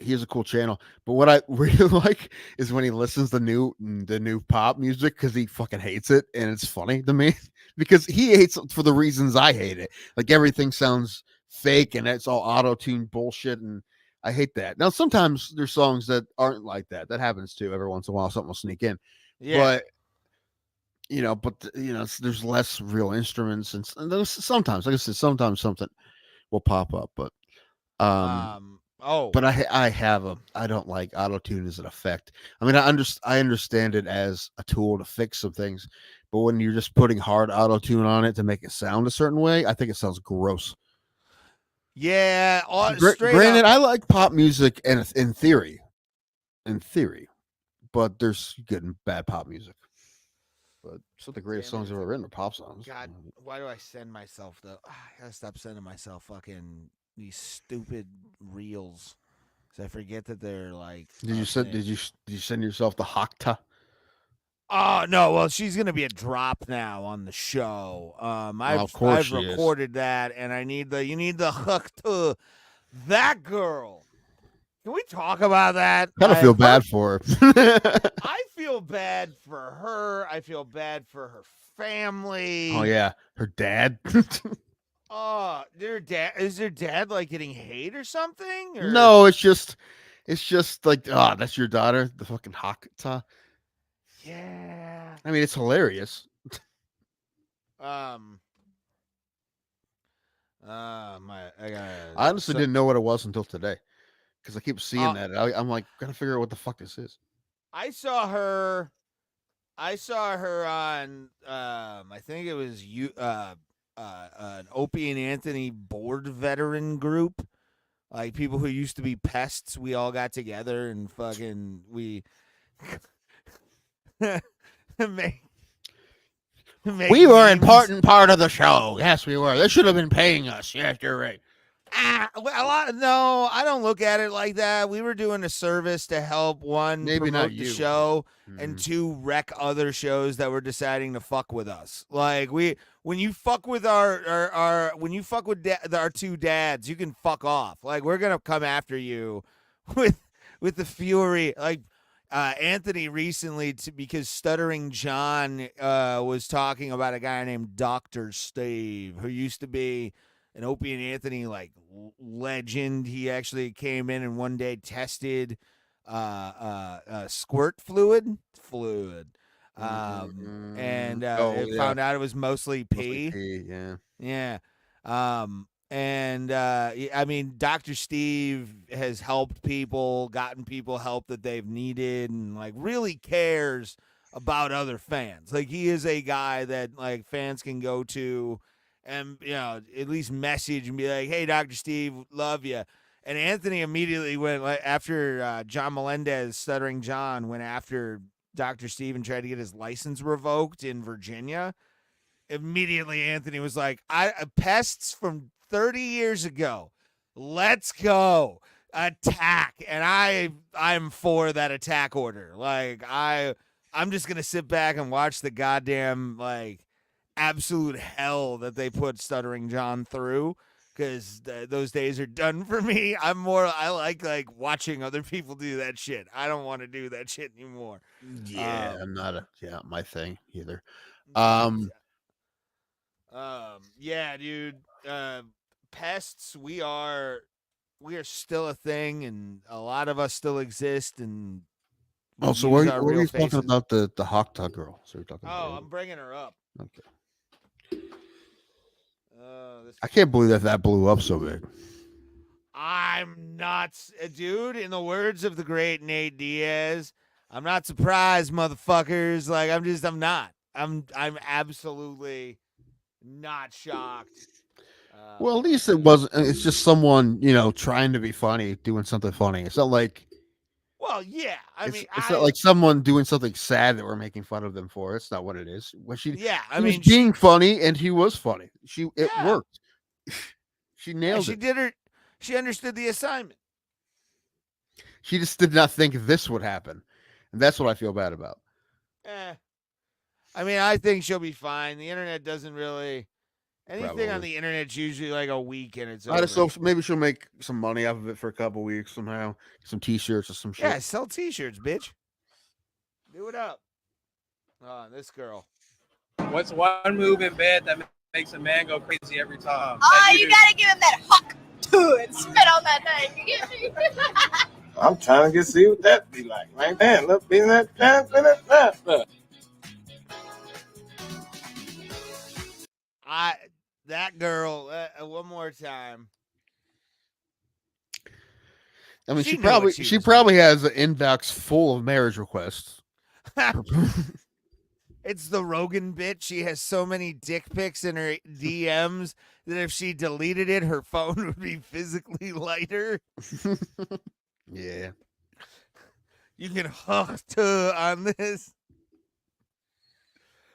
He has a cool channel. But what I really like is when he listens to the new pop music because he fucking hates it, and it's funny to me because he hates it for the reasons I hate it. Like everything sounds fake and it's all auto-tuned bullshit, and I hate that. Now sometimes there's songs that aren't like that. That happens too. Every once in a while, something will sneak in. Yeah. But there's less real instruments, and there's sometimes, like I said, sometimes something will pop up, but but I don't like auto-tune as an effect. I mean, I understand it as a tool to fix some things, but when you're just putting hard auto-tune on it to make it sound a certain way, I think it sounds gross. Yeah, Granted, I like pop music in theory, but there's good and bad pop music. But some of the greatest songs ever written are pop songs. God, why do I send myself though? I gotta stop sending myself fucking these stupid reels. Cause I forget that they're like. Did you send yourself the Hakta? Oh no! Well, she's gonna be a drop now on the show. I've recorded that, and I need you need the hook to that girl. Can we talk about that? Kind of feel bad for her. I feel bad for her. I feel bad for her family. Oh yeah, her dad. Is their dad like getting hate or something? Or? No, it's just like, that's your daughter, the fucking Hakta. Yeah. I mean, it's hilarious. I honestly didn't know what it was until today, because I keep seeing that. I'm like, gotta figure out what the fuck this is. I saw her on I think it was an Opie and Anthony board veteran group, like people who used to be pests. We all got together and fucking we we were an important part of the show. Yes, we were. They should have been paying us. Yes, you're right. No, I don't look at it like that. We were doing a service to help, one, maybe promote not the you, show, and two, wreck other shows that were deciding to fuck with us. Like when you fuck with our two dads, you can fuck off. Like we're gonna come after you with the fury. Like Anthony recently, because Stuttering John was talking about a guy named Dr. Steve, who used to be an Opie and Anthony like legend. He actually came in and one day tested squirt fluid, and found out it was mostly pee. Yeah. I mean, Dr. Steve has helped people, gotten people help that they've needed, and like really cares about other fans. Like he is a guy that like fans can go to and, at least message and be like, hey, Dr. Steve, love you. And Anthony immediately went, like, after John Melendez, Stuttering John, went after Dr. Steve and tried to get his license revoked in Virginia. Immediately, Anthony was like, pests from 30 years ago. Let's go. Attack. And I'm for that attack order. Like, I'm just going to sit back and watch the goddamn, like, absolute hell that they put Stuttering John through, because those days are done for me. I like watching other people do that shit. I don't want to do that shit anymore. Yeah, I'm not my thing either. Yeah, dude. Pests, we are still a thing, and a lot of us still exist. And so what are you talking about the Hakta girl? So you're talking about I'm bringing her up. Okay. I can't believe that blew up so big. I'm nuts, dude. In the words of the great Nate Diaz, I'm not surprised, motherfuckers. Like I'm not. I'm absolutely not shocked. Well, at least it wasn't. It's just someone trying to be funny, doing something funny. It's not like. Well, yeah. It's not like someone doing something sad that we're making fun of them for. That's not what it is. She was being funny, and he was funny. It worked. She nailed it. She understood the assignment. She just did not think this would happen. and that's what I feel bad about. I mean, I think she'll be fine. The internet doesn't really anything Probably. on the internet's usually like a week and it's I just over. hope maybe she'll make some money off of it for a couple weeks somehow. Some T-shirts or some shit. Yeah, sell T-shirts, bitch. Do it up. Oh, this girl. What's one move in bed that makes a man go crazy every time? You gotta give him that huck to it. Spit on that thing. You get me? I'm trying to see what that be like. Like that. Look, be that. That girl. One more time. I mean, She she knew what she was probably has an inbox full of marriage requests. It's the Rogan bitch. She has so many dick pics in her DMs that if she deleted it, her phone would be physically lighter. Yeah. You can huck on this.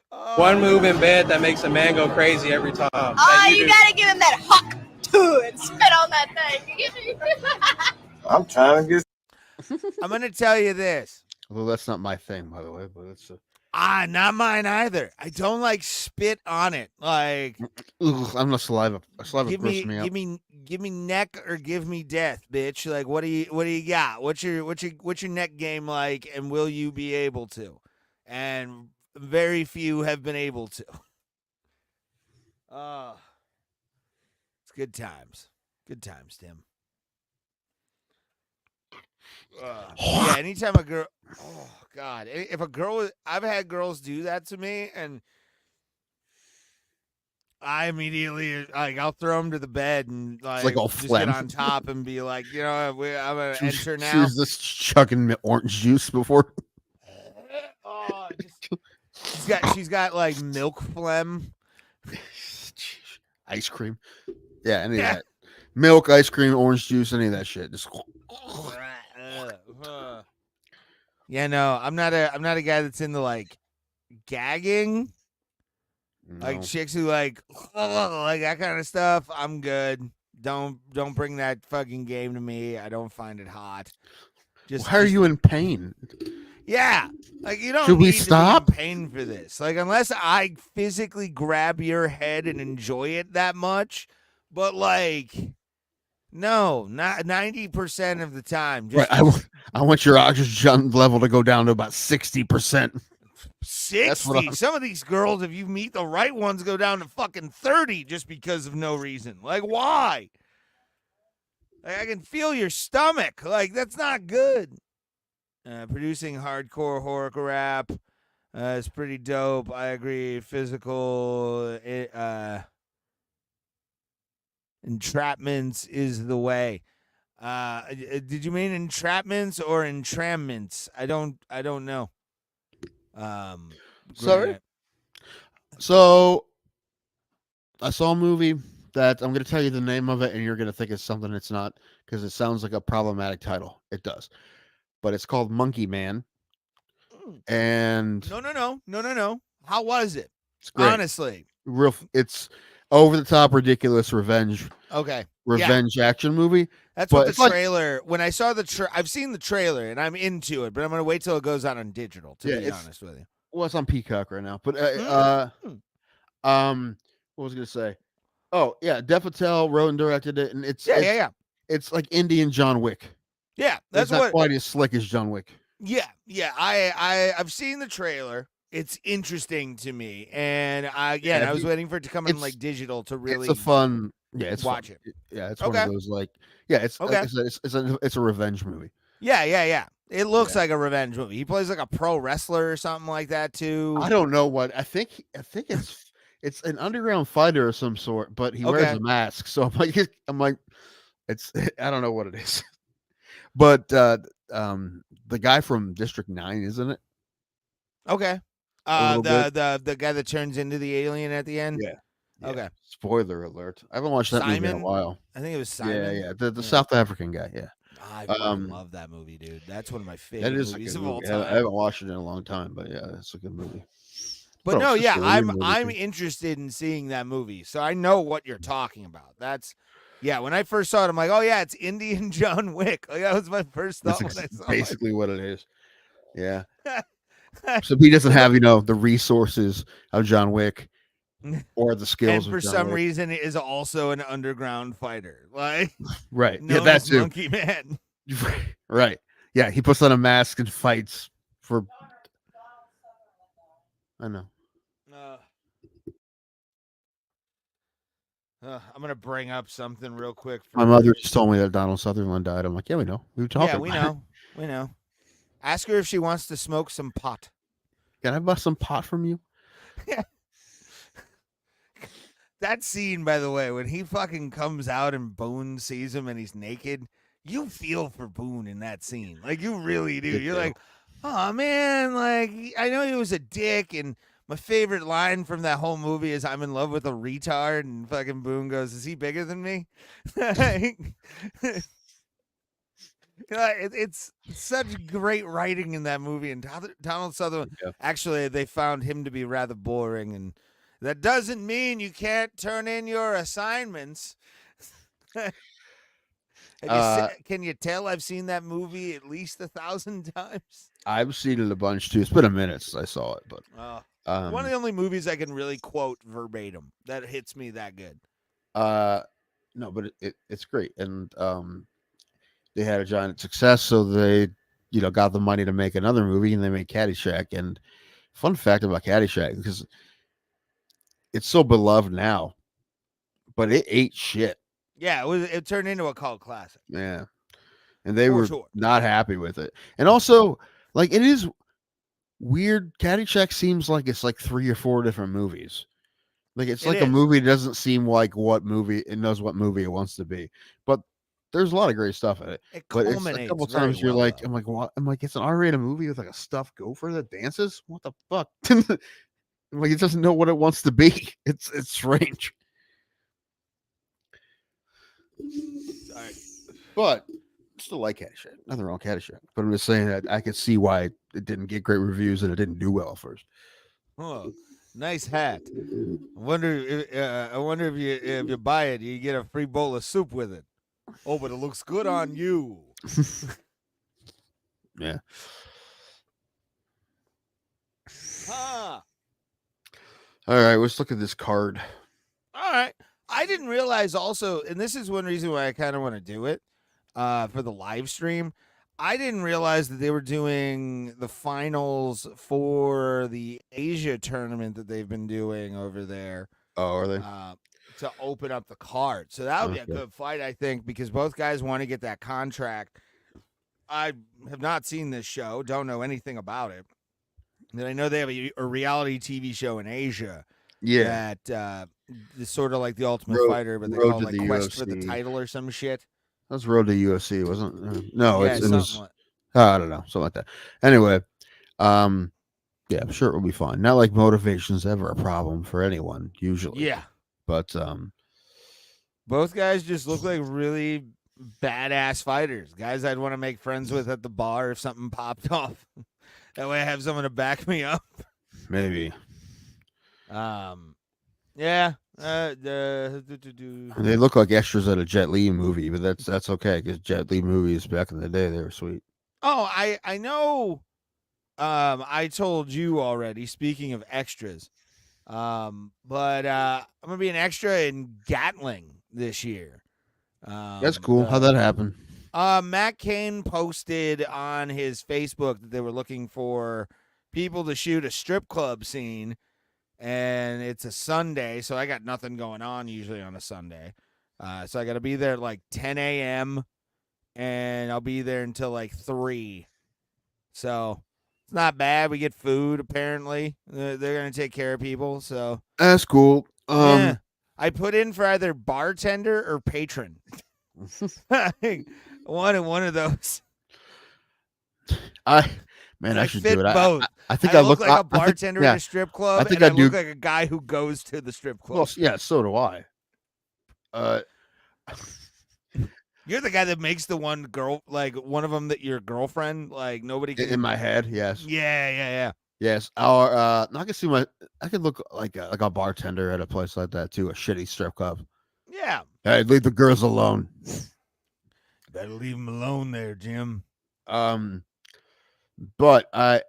One move in bed that makes a man go crazy every time. You gotta give him that huck to it. Spit on that thing. You get me? I'm trying to get. I'm going to tell you this. Well, that's not my thing, by the way, but it's not mine either. I don't like spit on it. Like, I'm not saliva. Saliva grosses me out. Give me neck or give me death, bitch. Like, what do you got? What's your neck game like? And will you be able to? And very few have been able to. It's good times. Good times, Tim. Yeah, anytime a girl, oh God, if a girl, I've had girls do that to me, and I immediately I'll throw them to the bed and like all just phlegm. get on top and be like, I'm gonna enter now. She was just chugging orange juice before. She's got like milk phlegm, ice cream. Yeah, any of that. Milk, ice cream, orange juice, any of that shit. Just. Yeah, no, I'm not a guy that's into like gagging, like chicks who like that kind of stuff. I'm good. Don't bring that fucking game to me. I don't find it hot. Why are you in pain? Yeah, like you don't. Should we need stop? To be in pain for this? Like unless I physically grab your head and enjoy it that much, but like. No, not 90% of the time. Just Right, I want your oxygen level to go down to about 60%. 60. Some of these girls, if you meet the right ones, go down to fucking 30 just because of no reason. Like, why? Like, I can feel your stomach. Like, that's not good. Producing hardcore horror rap is pretty dope. I agree. Physical entrapments is the way. Did you mean entrapments or entramments? I don't know. Sorry. So I saw a movie that I'm going to tell you the name of it, and you're going to think it's something it's not because it sounds like a problematic title. It does, but it's called Monkey Man. And no. How was it? It's great. Honestly, it's over the top, ridiculous revenge. Okay. Revenge action movie. That's what the trailer. When I saw I've seen the trailer and I'm into it, but I'm gonna wait till it goes out on digital. To be honest with you. Well, it's on Peacock right now. But what was I gonna say? Oh yeah, Dev Patel wrote and directed it, and it's It's like Indian John Wick. Yeah, that's not quite as slick as John Wick. Yeah. I've seen the trailer. It's interesting to me, and I was waiting for it to come in like digital to really. It's a fun. Yeah, it's watch fun. it. Yeah, it's one of those like. Yeah, it's okay. It's a revenge movie. Yeah. It looks like a revenge movie. He plays like a pro wrestler or something like that too. I don't know what. I think it's an underground fighter of some sort, but he wears a mask. So I'm like, it's I don't know what it is. But the guy from District 9, isn't it? Okay. The guy that turns into the alien at the end? Yeah. Okay. Spoiler alert. I haven't watched that movie in a while. I think it was Simon. Yeah. The South African guy, yeah. I love that movie, dude. That's one of my favorite movies of all movie. time. I haven't watched it in a long time, but yeah, it's a good movie. But I'm interested in seeing that movie. So I know what you're talking about. When I first saw it, I'm like, oh yeah, it's Indian John Wick. Like that was my first thought when I saw it. Basically what it is. Yeah. So he doesn't have, the resources of John Wick or the skills And for of John some Wick. reason is also an underground fighter. Like Right. Yeah, known that as too. Monkey Man. Right. Yeah, he puts on a mask and fights for. I know. I'm gonna bring up something real quick. My mother just told me that Donald Sutherland died. I'm like, yeah, we know. We were talking. Yeah, we know. We know. Ask her if she wants to smoke some pot. Can I buy some pot from you? That scene, by the way, when he fucking comes out and Boone sees him and he's naked, you feel for Boone in that scene. Like, you really do. You're like, oh, man, like, I know he was a dick, and my favorite line from that whole movie is I'm in love with a retard, and fucking Boone goes, is he bigger than me? It's such great writing in that movie, and Donald Sutherland, actually, they found him to be rather boring, and that doesn't mean you can't turn in your assignments. Can you tell I've seen that movie at least 1,000 times? I've seen it a bunch too. It's been a minute since I saw it, but one of the only movies I can really quote verbatim that hits me that good. No, but it's great, and they had a giant success, so they got the money to make another movie, and they made Caddyshack. And fun fact about Caddyshack, because it's so beloved now, but it ate shit. Yeah, it turned into a cult classic. Yeah, and they were not happy with it. And also, like, it is weird. Caddyshack seems like it's like 3 or 4 different movies. Like, it's like a movie that doesn't seem like what movie it knows what movie it wants to be. But there's a lot of great stuff in it. But it's a couple times you're like, I'm like, what? I'm like, it's an R-rated movie with like a stuffed gopher that dances. What the fuck? Like, it doesn't know what it wants to be. It's strange. Sorry. But still like Caddyshack. Nothing wrong with Caddyshack. But I'm just saying that I could see why it didn't get great reviews and it didn't do well at first. Oh, nice hat. I wonder if you buy it, you get a free bowl of soup with it. Oh, but it looks good on you. Yeah. All right, let's look at this card. All right. I didn't realize also, and this is one reason why I kind of want to do it for the live stream. I didn't realize that they were doing the finals for the Asia tournament that they've been doing over there. Oh, are they? To open up the card. So that would be a good fight, I think, because both guys want to get that contract. I have not seen this show, don't know anything about it. And I know they have a reality TV show in Asia. Yeah. That is sort of like The Ultimate Fighter, but they call it like Quest for the Title or some shit. That was Road to UFC, wasn't it? No, yeah, it was. I don't know, something like that. Anyway, yeah, I'm sure it will be fun. Not like motivation's ever a problem for anyone, usually. Yeah. But both guys just look like really badass fighters. Guys I'd want to make friends with at the bar if something popped off. That way I have someone to back me up. Maybe. Yeah. They look like extras at a Jet Li movie, but that's okay because Jet Li movies back in the day, they were sweet. Oh, I know. I told you already. Speaking of extras, but I'm gonna be an extra in Gatling this year. That's cool. How'd that happen? Matt Cain posted on his Facebook that they were looking for people to shoot a strip club scene, and it's a Sunday, so I got nothing going on usually on a Sunday. So I got to be there at like 10 a.m., and I'll be there until like 3. So it's not bad. We get food, apparently. They're going to take care of people, so. That's cool. Yeah. I put in for either bartender or patron. one of those. I should fit do it. Both. I think I look like a bartender in a strip club. I think and I do. Look like a guy who goes to the strip club. Well, yeah, so do I. You're the guy that makes the one girl, like one of them that your girlfriend, like nobody can. In my head, yes. Yeah. Yes. Or I can see I could look like a bartender at a place like that too, a shitty strip club. Yeah. Hey, leave the girls alone. Better leave them alone there, Jim. No, But I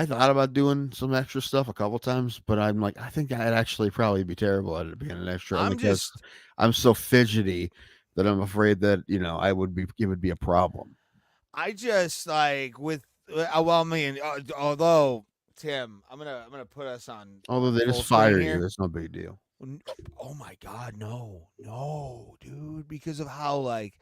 thought about doing some extra stuff a couple times, but I'm like, I think I'd actually probably be terrible at it being an extra because I'm so fidgety that I'm afraid that it would be a problem. I just like with although Tim, I'm gonna put us on. Although they full just screen fire here. you, it's no big deal. Oh my God, no, dude, because of how like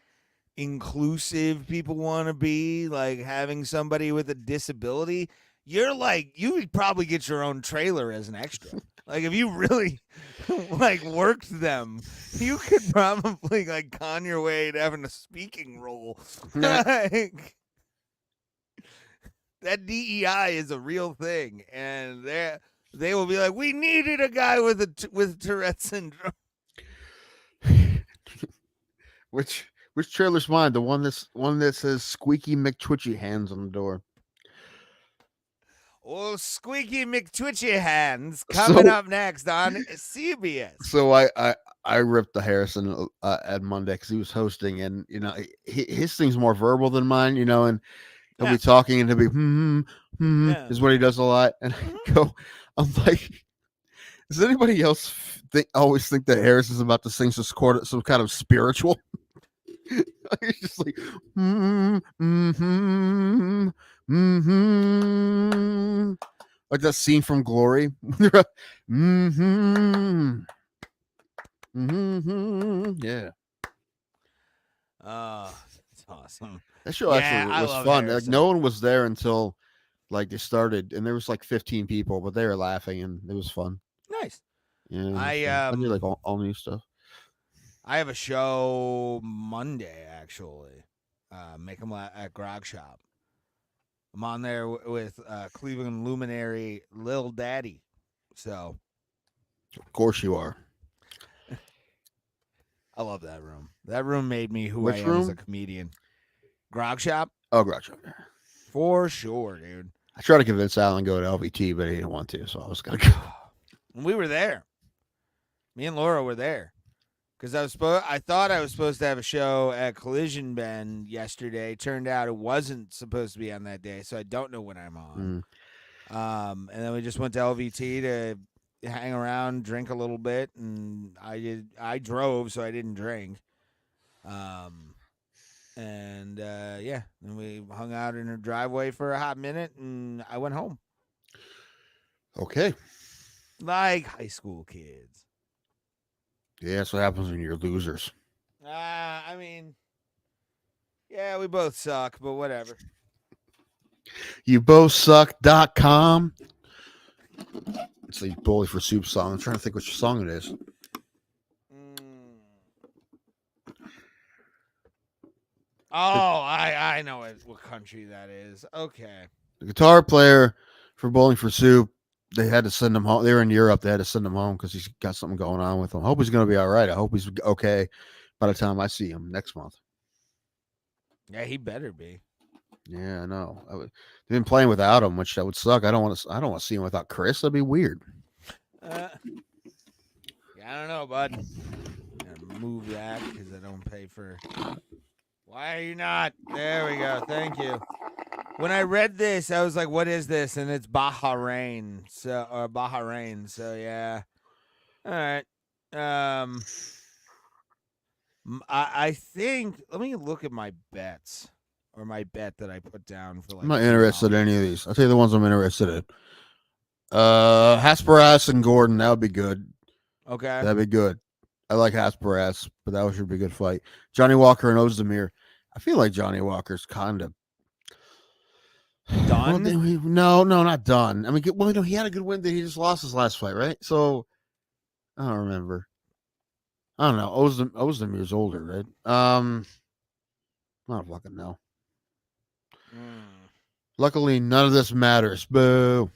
inclusive people want to be, like having somebody with a disability. You're like, you would probably get your own trailer as an extra. Like if you really like worked them, you could probably like con your way to having a speaking role. Like, that DEI is a real thing, and they will be like, we needed a guy with Tourette's syndrome. Which trailer's mine? The one that says Squeaky McTwitchy Hands on the door. Oh, Squeaky McTwitchy Hands coming up next on CBS. So I ripped the Harrison at Monday because he was hosting, and his thing's more verbal than mine, and he'll be talking and he'll be is what he does a lot, and I'm like, does anybody else always think that Harris is about to sing some kind of spiritual? He's just like like that scene from Glory. Yeah. That's awesome. That show actually was fun. Harrison. Like no one was there until like they started, and there was like 15 people, but they were laughing and it was fun. Nice. Yeah. I do like all new stuff. I have a show Monday actually. Make them at Grog Shop. I'm on there with Cleveland luminary Lil Daddy. So, of course you are. I love that room. That room made me who Which I am room? as a comedian. Grog Shop? Oh, Grog Shop. For sure, dude. I tried to convince Alan to go to LVT, but he didn't want to, so I was gonna go. We were there. Me and Laura were there. Because I thought I was supposed to have a show at Collision Bend yesterday. Turned out it wasn't supposed to be on that day, so I don't know when I'm on. And then we just went to LVT to hang around, drink a little bit, and I drove, so I didn't drink. And we hung out in her driveway for a hot minute, and I went home. Okay. Like high school kids. Yeah, that's what happens when you're losers. I mean, yeah, we both suck, but whatever. YouBothSuck.com. It's a Bully for Soup song. I'm trying to think which song it is. Oh, I know what country that is. Okay. The guitar player for Bowling for Soup, they had to send him home. They were in Europe. They had to send him home because he's got something going on with him. I hope he's going to be all right. I hope he's okay by the time I see him next month. Yeah, he better be. Yeah, I know. They've been playing without him, which that would suck. I don't want to see him without Chris. That'd be weird. Yeah, I don't know, bud. Gotta move that because I don't pay for. Why are you not? There we go. Thank you. When I read this, I was like, "What is this?" And it's Bahrain. So yeah. All right. I think. Let me look at my bets or my bet that I put down for. Like, I'm not interested in any of these. I'll tell you the ones I'm interested in. Hasparas and Gordon. That would be good. Okay. That'd be good. I like Hasparas, but that should be a good fight. Johnny Walker and Ozdemir. I feel like Johnny Walker's kind of done. Well, no, not done. I mean, he had a good win. He just lost his last fight, right? So I don't remember. I don't know. Ozdemir's older, right? I don't fucking know. Luckily, none of this matters. Boo.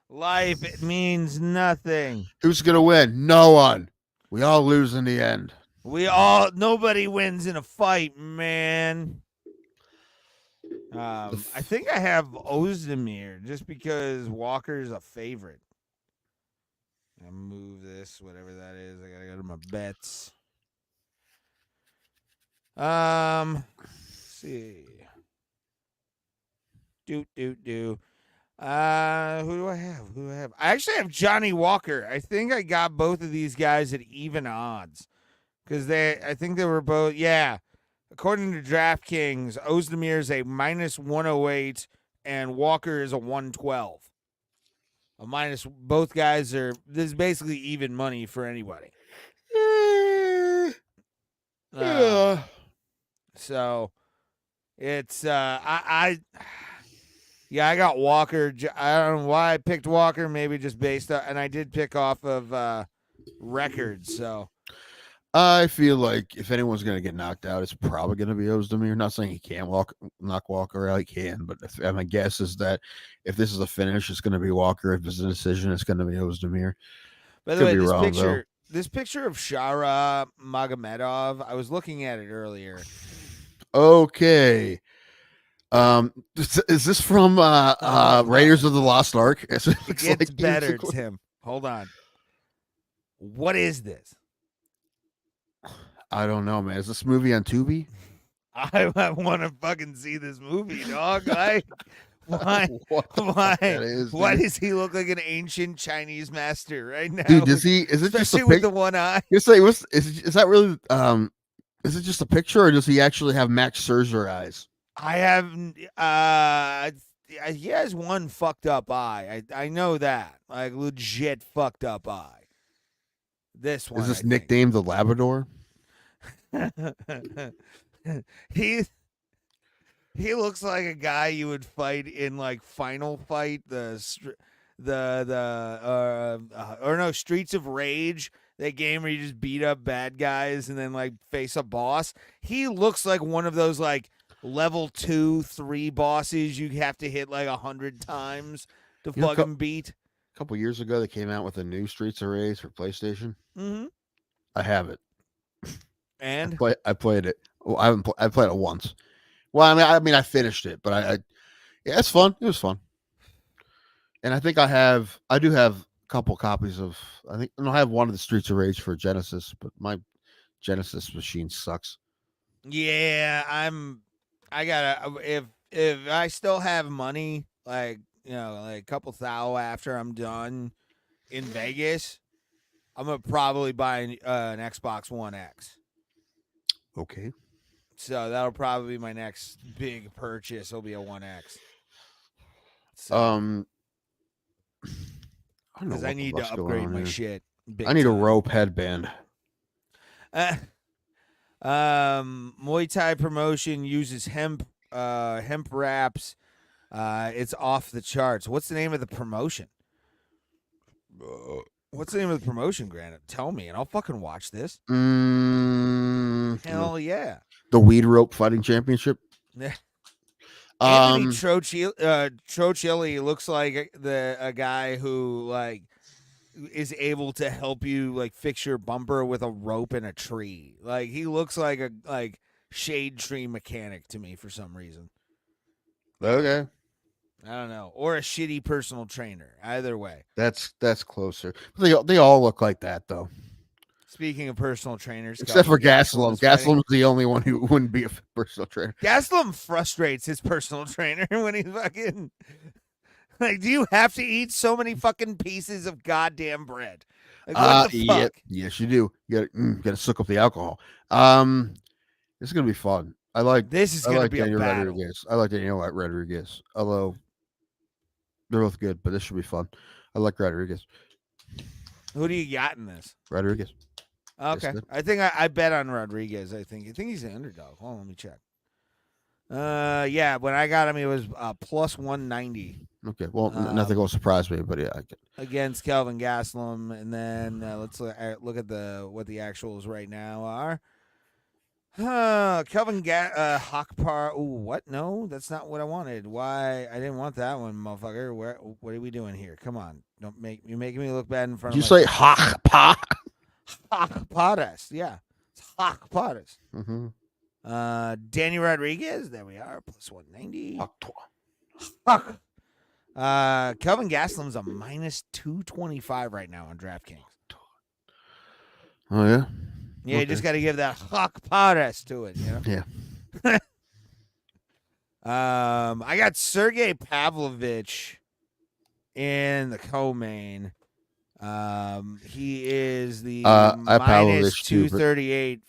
Life, it means nothing. Who's gonna win? No one. We all lose in the end. Nobody wins in a fight, man. I think I have Ozdemir just because Walker's a favorite. I move this, whatever that is. I gotta go to my bets. Let's see. Who do I have? I actually have Johnny Walker. I think I got both of these guys at even odds because I think they were both. Yeah, according to DraftKings, Ozdemir is a -108 and Walker is a 112. A minus. Both guys are. This is basically even money for anybody. Yeah. So it's yeah, I got Walker. I don't know why I picked Walker. Maybe just based on, and I did pick off of records. So I feel like if anyone's going to get knocked out, it's probably going to be Ozdemir. Not saying he can't knock Walker out, he can, but my guess is that if this is a finish, it's going to be Walker. If it's a decision, it's going to be Ozdemir. By the way, this picture of Shara Magomedov, I was looking at it earlier. Okay. Is this from Raiders of the Lost Ark? It gets better, Tim. Hold on. What is this? I don't know, man. Is this movie on Tubi? I want to fucking see this movie, dog. Why? Why does he look like an ancient Chinese master right now? Dude, does he? Is it especially just with the one eye? Is that really? Is it just a picture, or does he actually have Max Scherzer eyes? I have. He has one fucked up eye. I know that, like legit fucked up eye. This one Is this nicknamed the Labrador? He looks like a guy you would fight in like Final Fight, Streets of Rage, that game where you just beat up bad guys and then like face a boss. He looks like one of those like level 2, 3 bosses you have to hit like 100 times to fucking beat. A couple years ago, they came out with a new Streets of Rage for PlayStation. Mm-hmm. I have it, and I played it. Well, I played it once. Well, I mean, I finished it, but yeah, it's fun. It was fun, and I think I do have a couple copies of. I have one of the Streets of Rage for Genesis, but my Genesis machine sucks. Yeah, I gotta if I still have money, like like a couple thou after I'm done in Vegas, I'm gonna probably buy an Xbox One X. Okay. So that'll probably be my next big purchase. It'll be a One X. So, because I need to upgrade my shit. I need a rope headband. Muay Thai promotion uses hemp wraps. It's off the charts. What's the name of the promotion? What's the name of the promotion, Granite? Tell me, and I'll fucking watch this. Hell yeah. The Weed Rope Fighting Championship. Anthony Trochili looks like a guy who like is able to help you like fix your bumper with a rope and a tree. Like he looks like a shade tree mechanic to me for some reason. Okay. I don't know, or a shitty personal trainer. Either way, that's closer. They all look like that though. Speaking of personal trainers, except for Gaslam. Gaslam's the only one who wouldn't be a personal trainer. Gaslam frustrates his personal trainer when he's fucking like, do you have to eat so many fucking pieces of goddamn bread? Like, what the fuck? Yes, you do. You gotta suck up the alcohol. This is gonna be fun. This is gonna be Daniel a battle. Rodriguez. I like Daniel Rodriguez. Although they're both good, but this should be fun. I like Rodriguez. Who do you got in this? Rodriguez. Okay. I think I bet on Rodriguez. I think he's an underdog. Hold on, let me check. Yeah, when I got him, he was plus 190. Okay, well, nothing will surprise me, but yeah, against Kelvin Gastelum, and then let's look at what the actuals right now are. Kelvin Hockpar. Oh, what? No, that's not what I wanted. Why? I didn't want that one, motherfucker. What are we doing here? Come on, you're making me look bad in front Did of. You say Hockpar? Hockparas, yeah, it's Hockparas. Mm-hmm. Danny Rodriguez. There we are, plus 190. Kelvin Gastelum's a minus 225 right now on DraftKings. Oh yeah. Yeah, you just got to give that Hockparas to it. You know? Yeah. I got Sergey Pavlovich in the co-main. He is the I minus Pavlovich too, but 238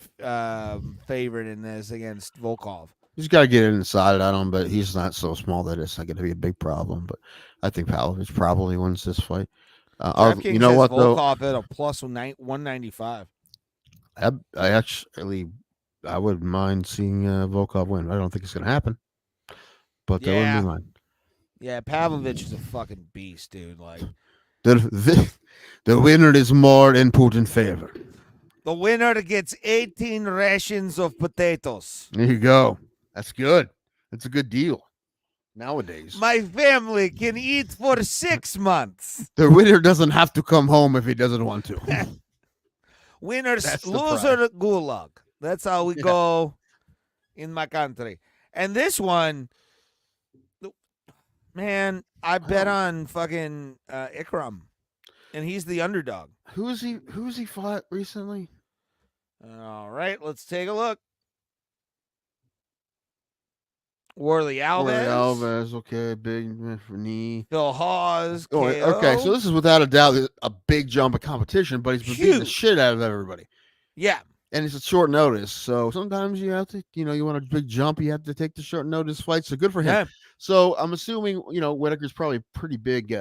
favorite in this against Volkov. he's got to get inside on him, but he's not so small that it's not going to be a big problem. But I think Pavlovich probably wins this fight. DraftKings You know has what though? Volkov at a plus 195. I actually I wouldn't mind seeing Volkov win. I don't think it's going to happen, but that wouldn't be mine. Yeah, Pavlovich is a fucking beast, dude. Like The winner is more in Putin's favor. the winner gets 18 rations of potatoes. There you go. That's good. That's a good deal nowadays. My family can eat for 6 months. The winner doesn't have to come home if he doesn't want to. Winners, That's the loser, gulag. That's how we go in my country. And this one, man, I bet on fucking Ikram, and he's the underdog. Who's he fought recently? All right, let's take a look. Worley Alves. Okay, big knee. Phil Hawes. Oh, KO. okay, so this is without a doubt a big jump of competition, but he's been beating the shit out of everybody. Yeah. And it's a short notice, so sometimes you have to, you want a big jump, you have to take the short notice fight. So good for him. Yeah. So I'm assuming, Whitaker's probably a pretty big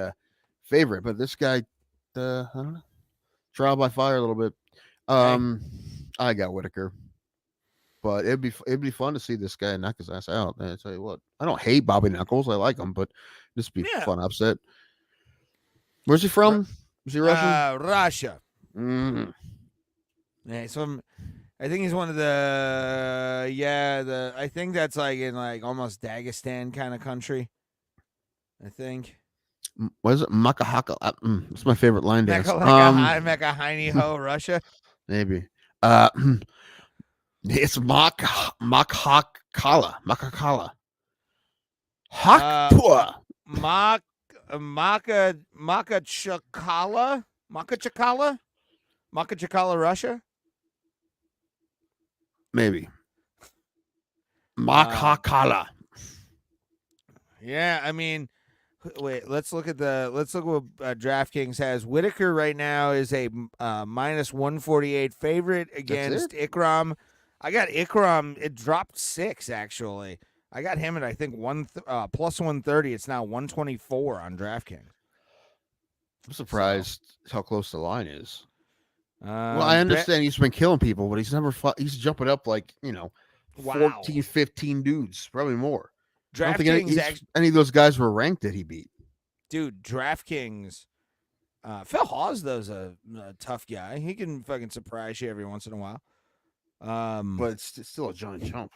favorite, but this guy, I don't know, trial by fire a little bit. I got Whitaker, but it'd be fun to see this guy knock his ass out. And I tell you what, I don't hate Bobby Knuckles, I like him, but this would be a fun upset. Where's he from? Is he Russian? Russia. Mm. Yeah, so I think he's one of I think that's like in like almost Dagestan kind of country. I think. What is it? Makahaka. It's my favorite line dance. Mekahini Ho, Russia. Maybe. It's Makakala. Hakpua. Makachakala, Russia. Maybe. Makakala. Yeah, I mean, wait. Let's look what DraftKings has. Whitaker right now is a minus 148 favorite against Ikram. I got Ikram. It dropped 6 actually. I got him at I think plus 130. It's now 124 on DraftKings. I'm surprised how close the line is. Well, I understand he's been killing people, but he's never fought. He's jumping up like 14, 15 dudes, probably more. I don't think any of those guys were ranked that he beat. Dude, DraftKings. Phil Hawes, though, is a tough guy. He can fucking surprise you every once in a while. But it's still a giant jump.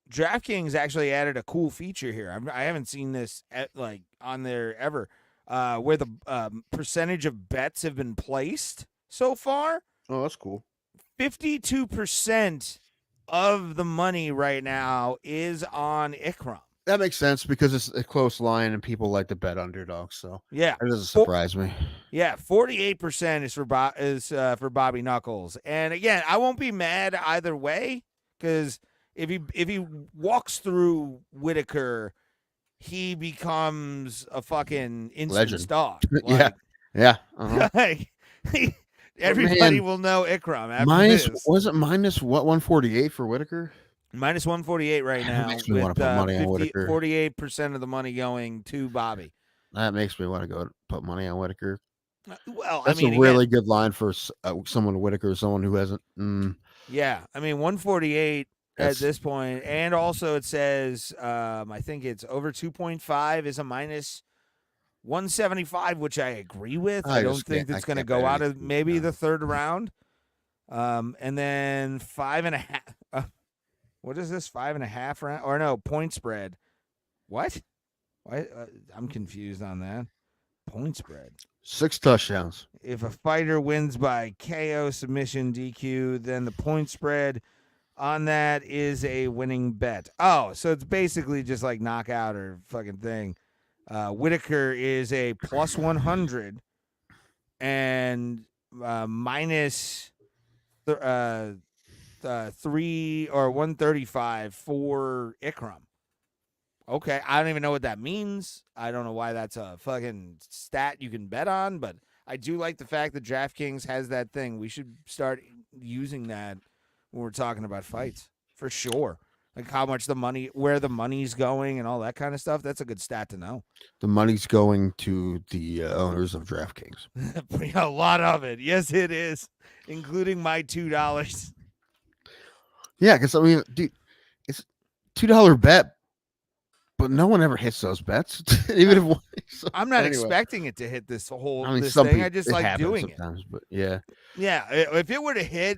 DraftKings actually added a cool feature here. I haven't seen this on there ever, where the percentage of bets have been placed so far. Oh, that's cool. 52% of the money right now is on Ikram. That makes sense because it's a close line and people like to bet underdogs. So yeah, that doesn't surprise me. Yeah, 48% is for Bobby Knuckles, and again, I won't be mad either way because if he walks through Whitaker, he becomes a fucking instant legend. star. Yeah. Uh-huh. Everybody will know Ikram. Was it minus 148 for Whitaker? Minus 148 right now. That makes me want to put money on Whitaker. 48% of the money going to Bobby. That makes me want to go put money on Whitaker. Well, that's a really good line for someone Whitaker, someone who hasn't. Yeah, I mean 148 at this point, and also it says I think it's over 2.5 is a minus 175, which I agree with. I don't think it's going to go out of maybe the third round. And then 5.5. What is this? 5.5 round or no point spread? What? Why? I'm confused on that. Point spread. 6 touchdowns. If a fighter wins by KO, submission, DQ, then the point spread on that is a winning bet. Oh, so it's basically just like knockout or fucking thing. Whitaker is a plus 100 and minus 3 or 135 for Ikram. Okay, I don't even know what that means. I don't know why that's a fucking stat you can bet on, but I do like the fact that DraftKings has that thing. We should start using that when we're talking about fights, for sure. Like how much the money, where the money's going and all that kind of stuff. That's a good stat to know. The money's going to the owners of DraftKings. A lot of it. Yes, it is, including my $2. Yeah, because, I mean, dude, it's $2 bet, but no one ever hits those bets. Even if I'm not anyway. expecting it to hit this whole this some thing. people, I just it like happens doing sometimes, but yeah. it. Yeah, if it were to hit,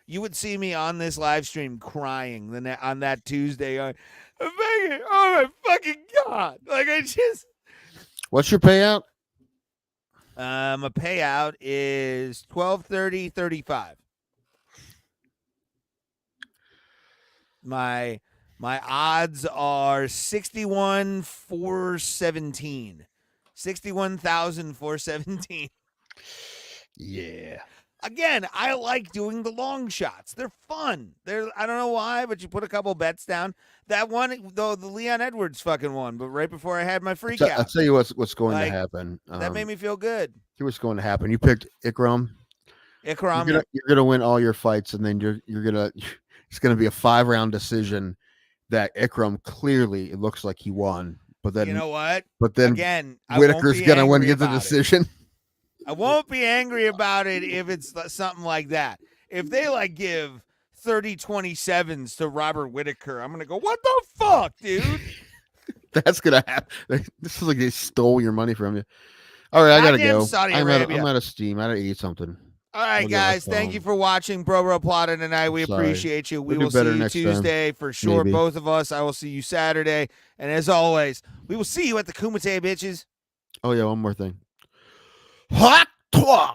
you would see me on this live stream crying on that Tuesday. Going, oh my fucking God. Like, I just. What's your payout? A payout is $12.30.35. My odds are 61,417. 61,417. Yeah. Again, I like doing the long shots. They're fun. I don't know why, but you put a couple bets down. That one, though, the Leon Edwards fucking one, but right before I had my freak out. I'll tell you what's going to happen. That made me feel good. Here's what's going to happen. You picked Ikram. You're gonna win all your fights, and then you're gonna it's gonna be a 5-round decision that Ikram clearly, it looks like he won. But then you know what? But then again, Whitaker's gonna win the decision. I won't be angry about it if it's something like that. If they give 30-27s to Robert Whitaker, I'm gonna go, what the fuck, dude? That's gonna happen. This is like they stole your money from you. All right, I gotta go. Saudi I'm Arabia. out of steam. I gotta eat something. All right, guys. Thank you for watching Bro Plata tonight. We appreciate you. We will see you Tuesday for sure. Maybe. Both of us. I will see you Saturday. And as always, we will see you at the Kumite, bitches. Oh yeah, one more thing. Hot toi.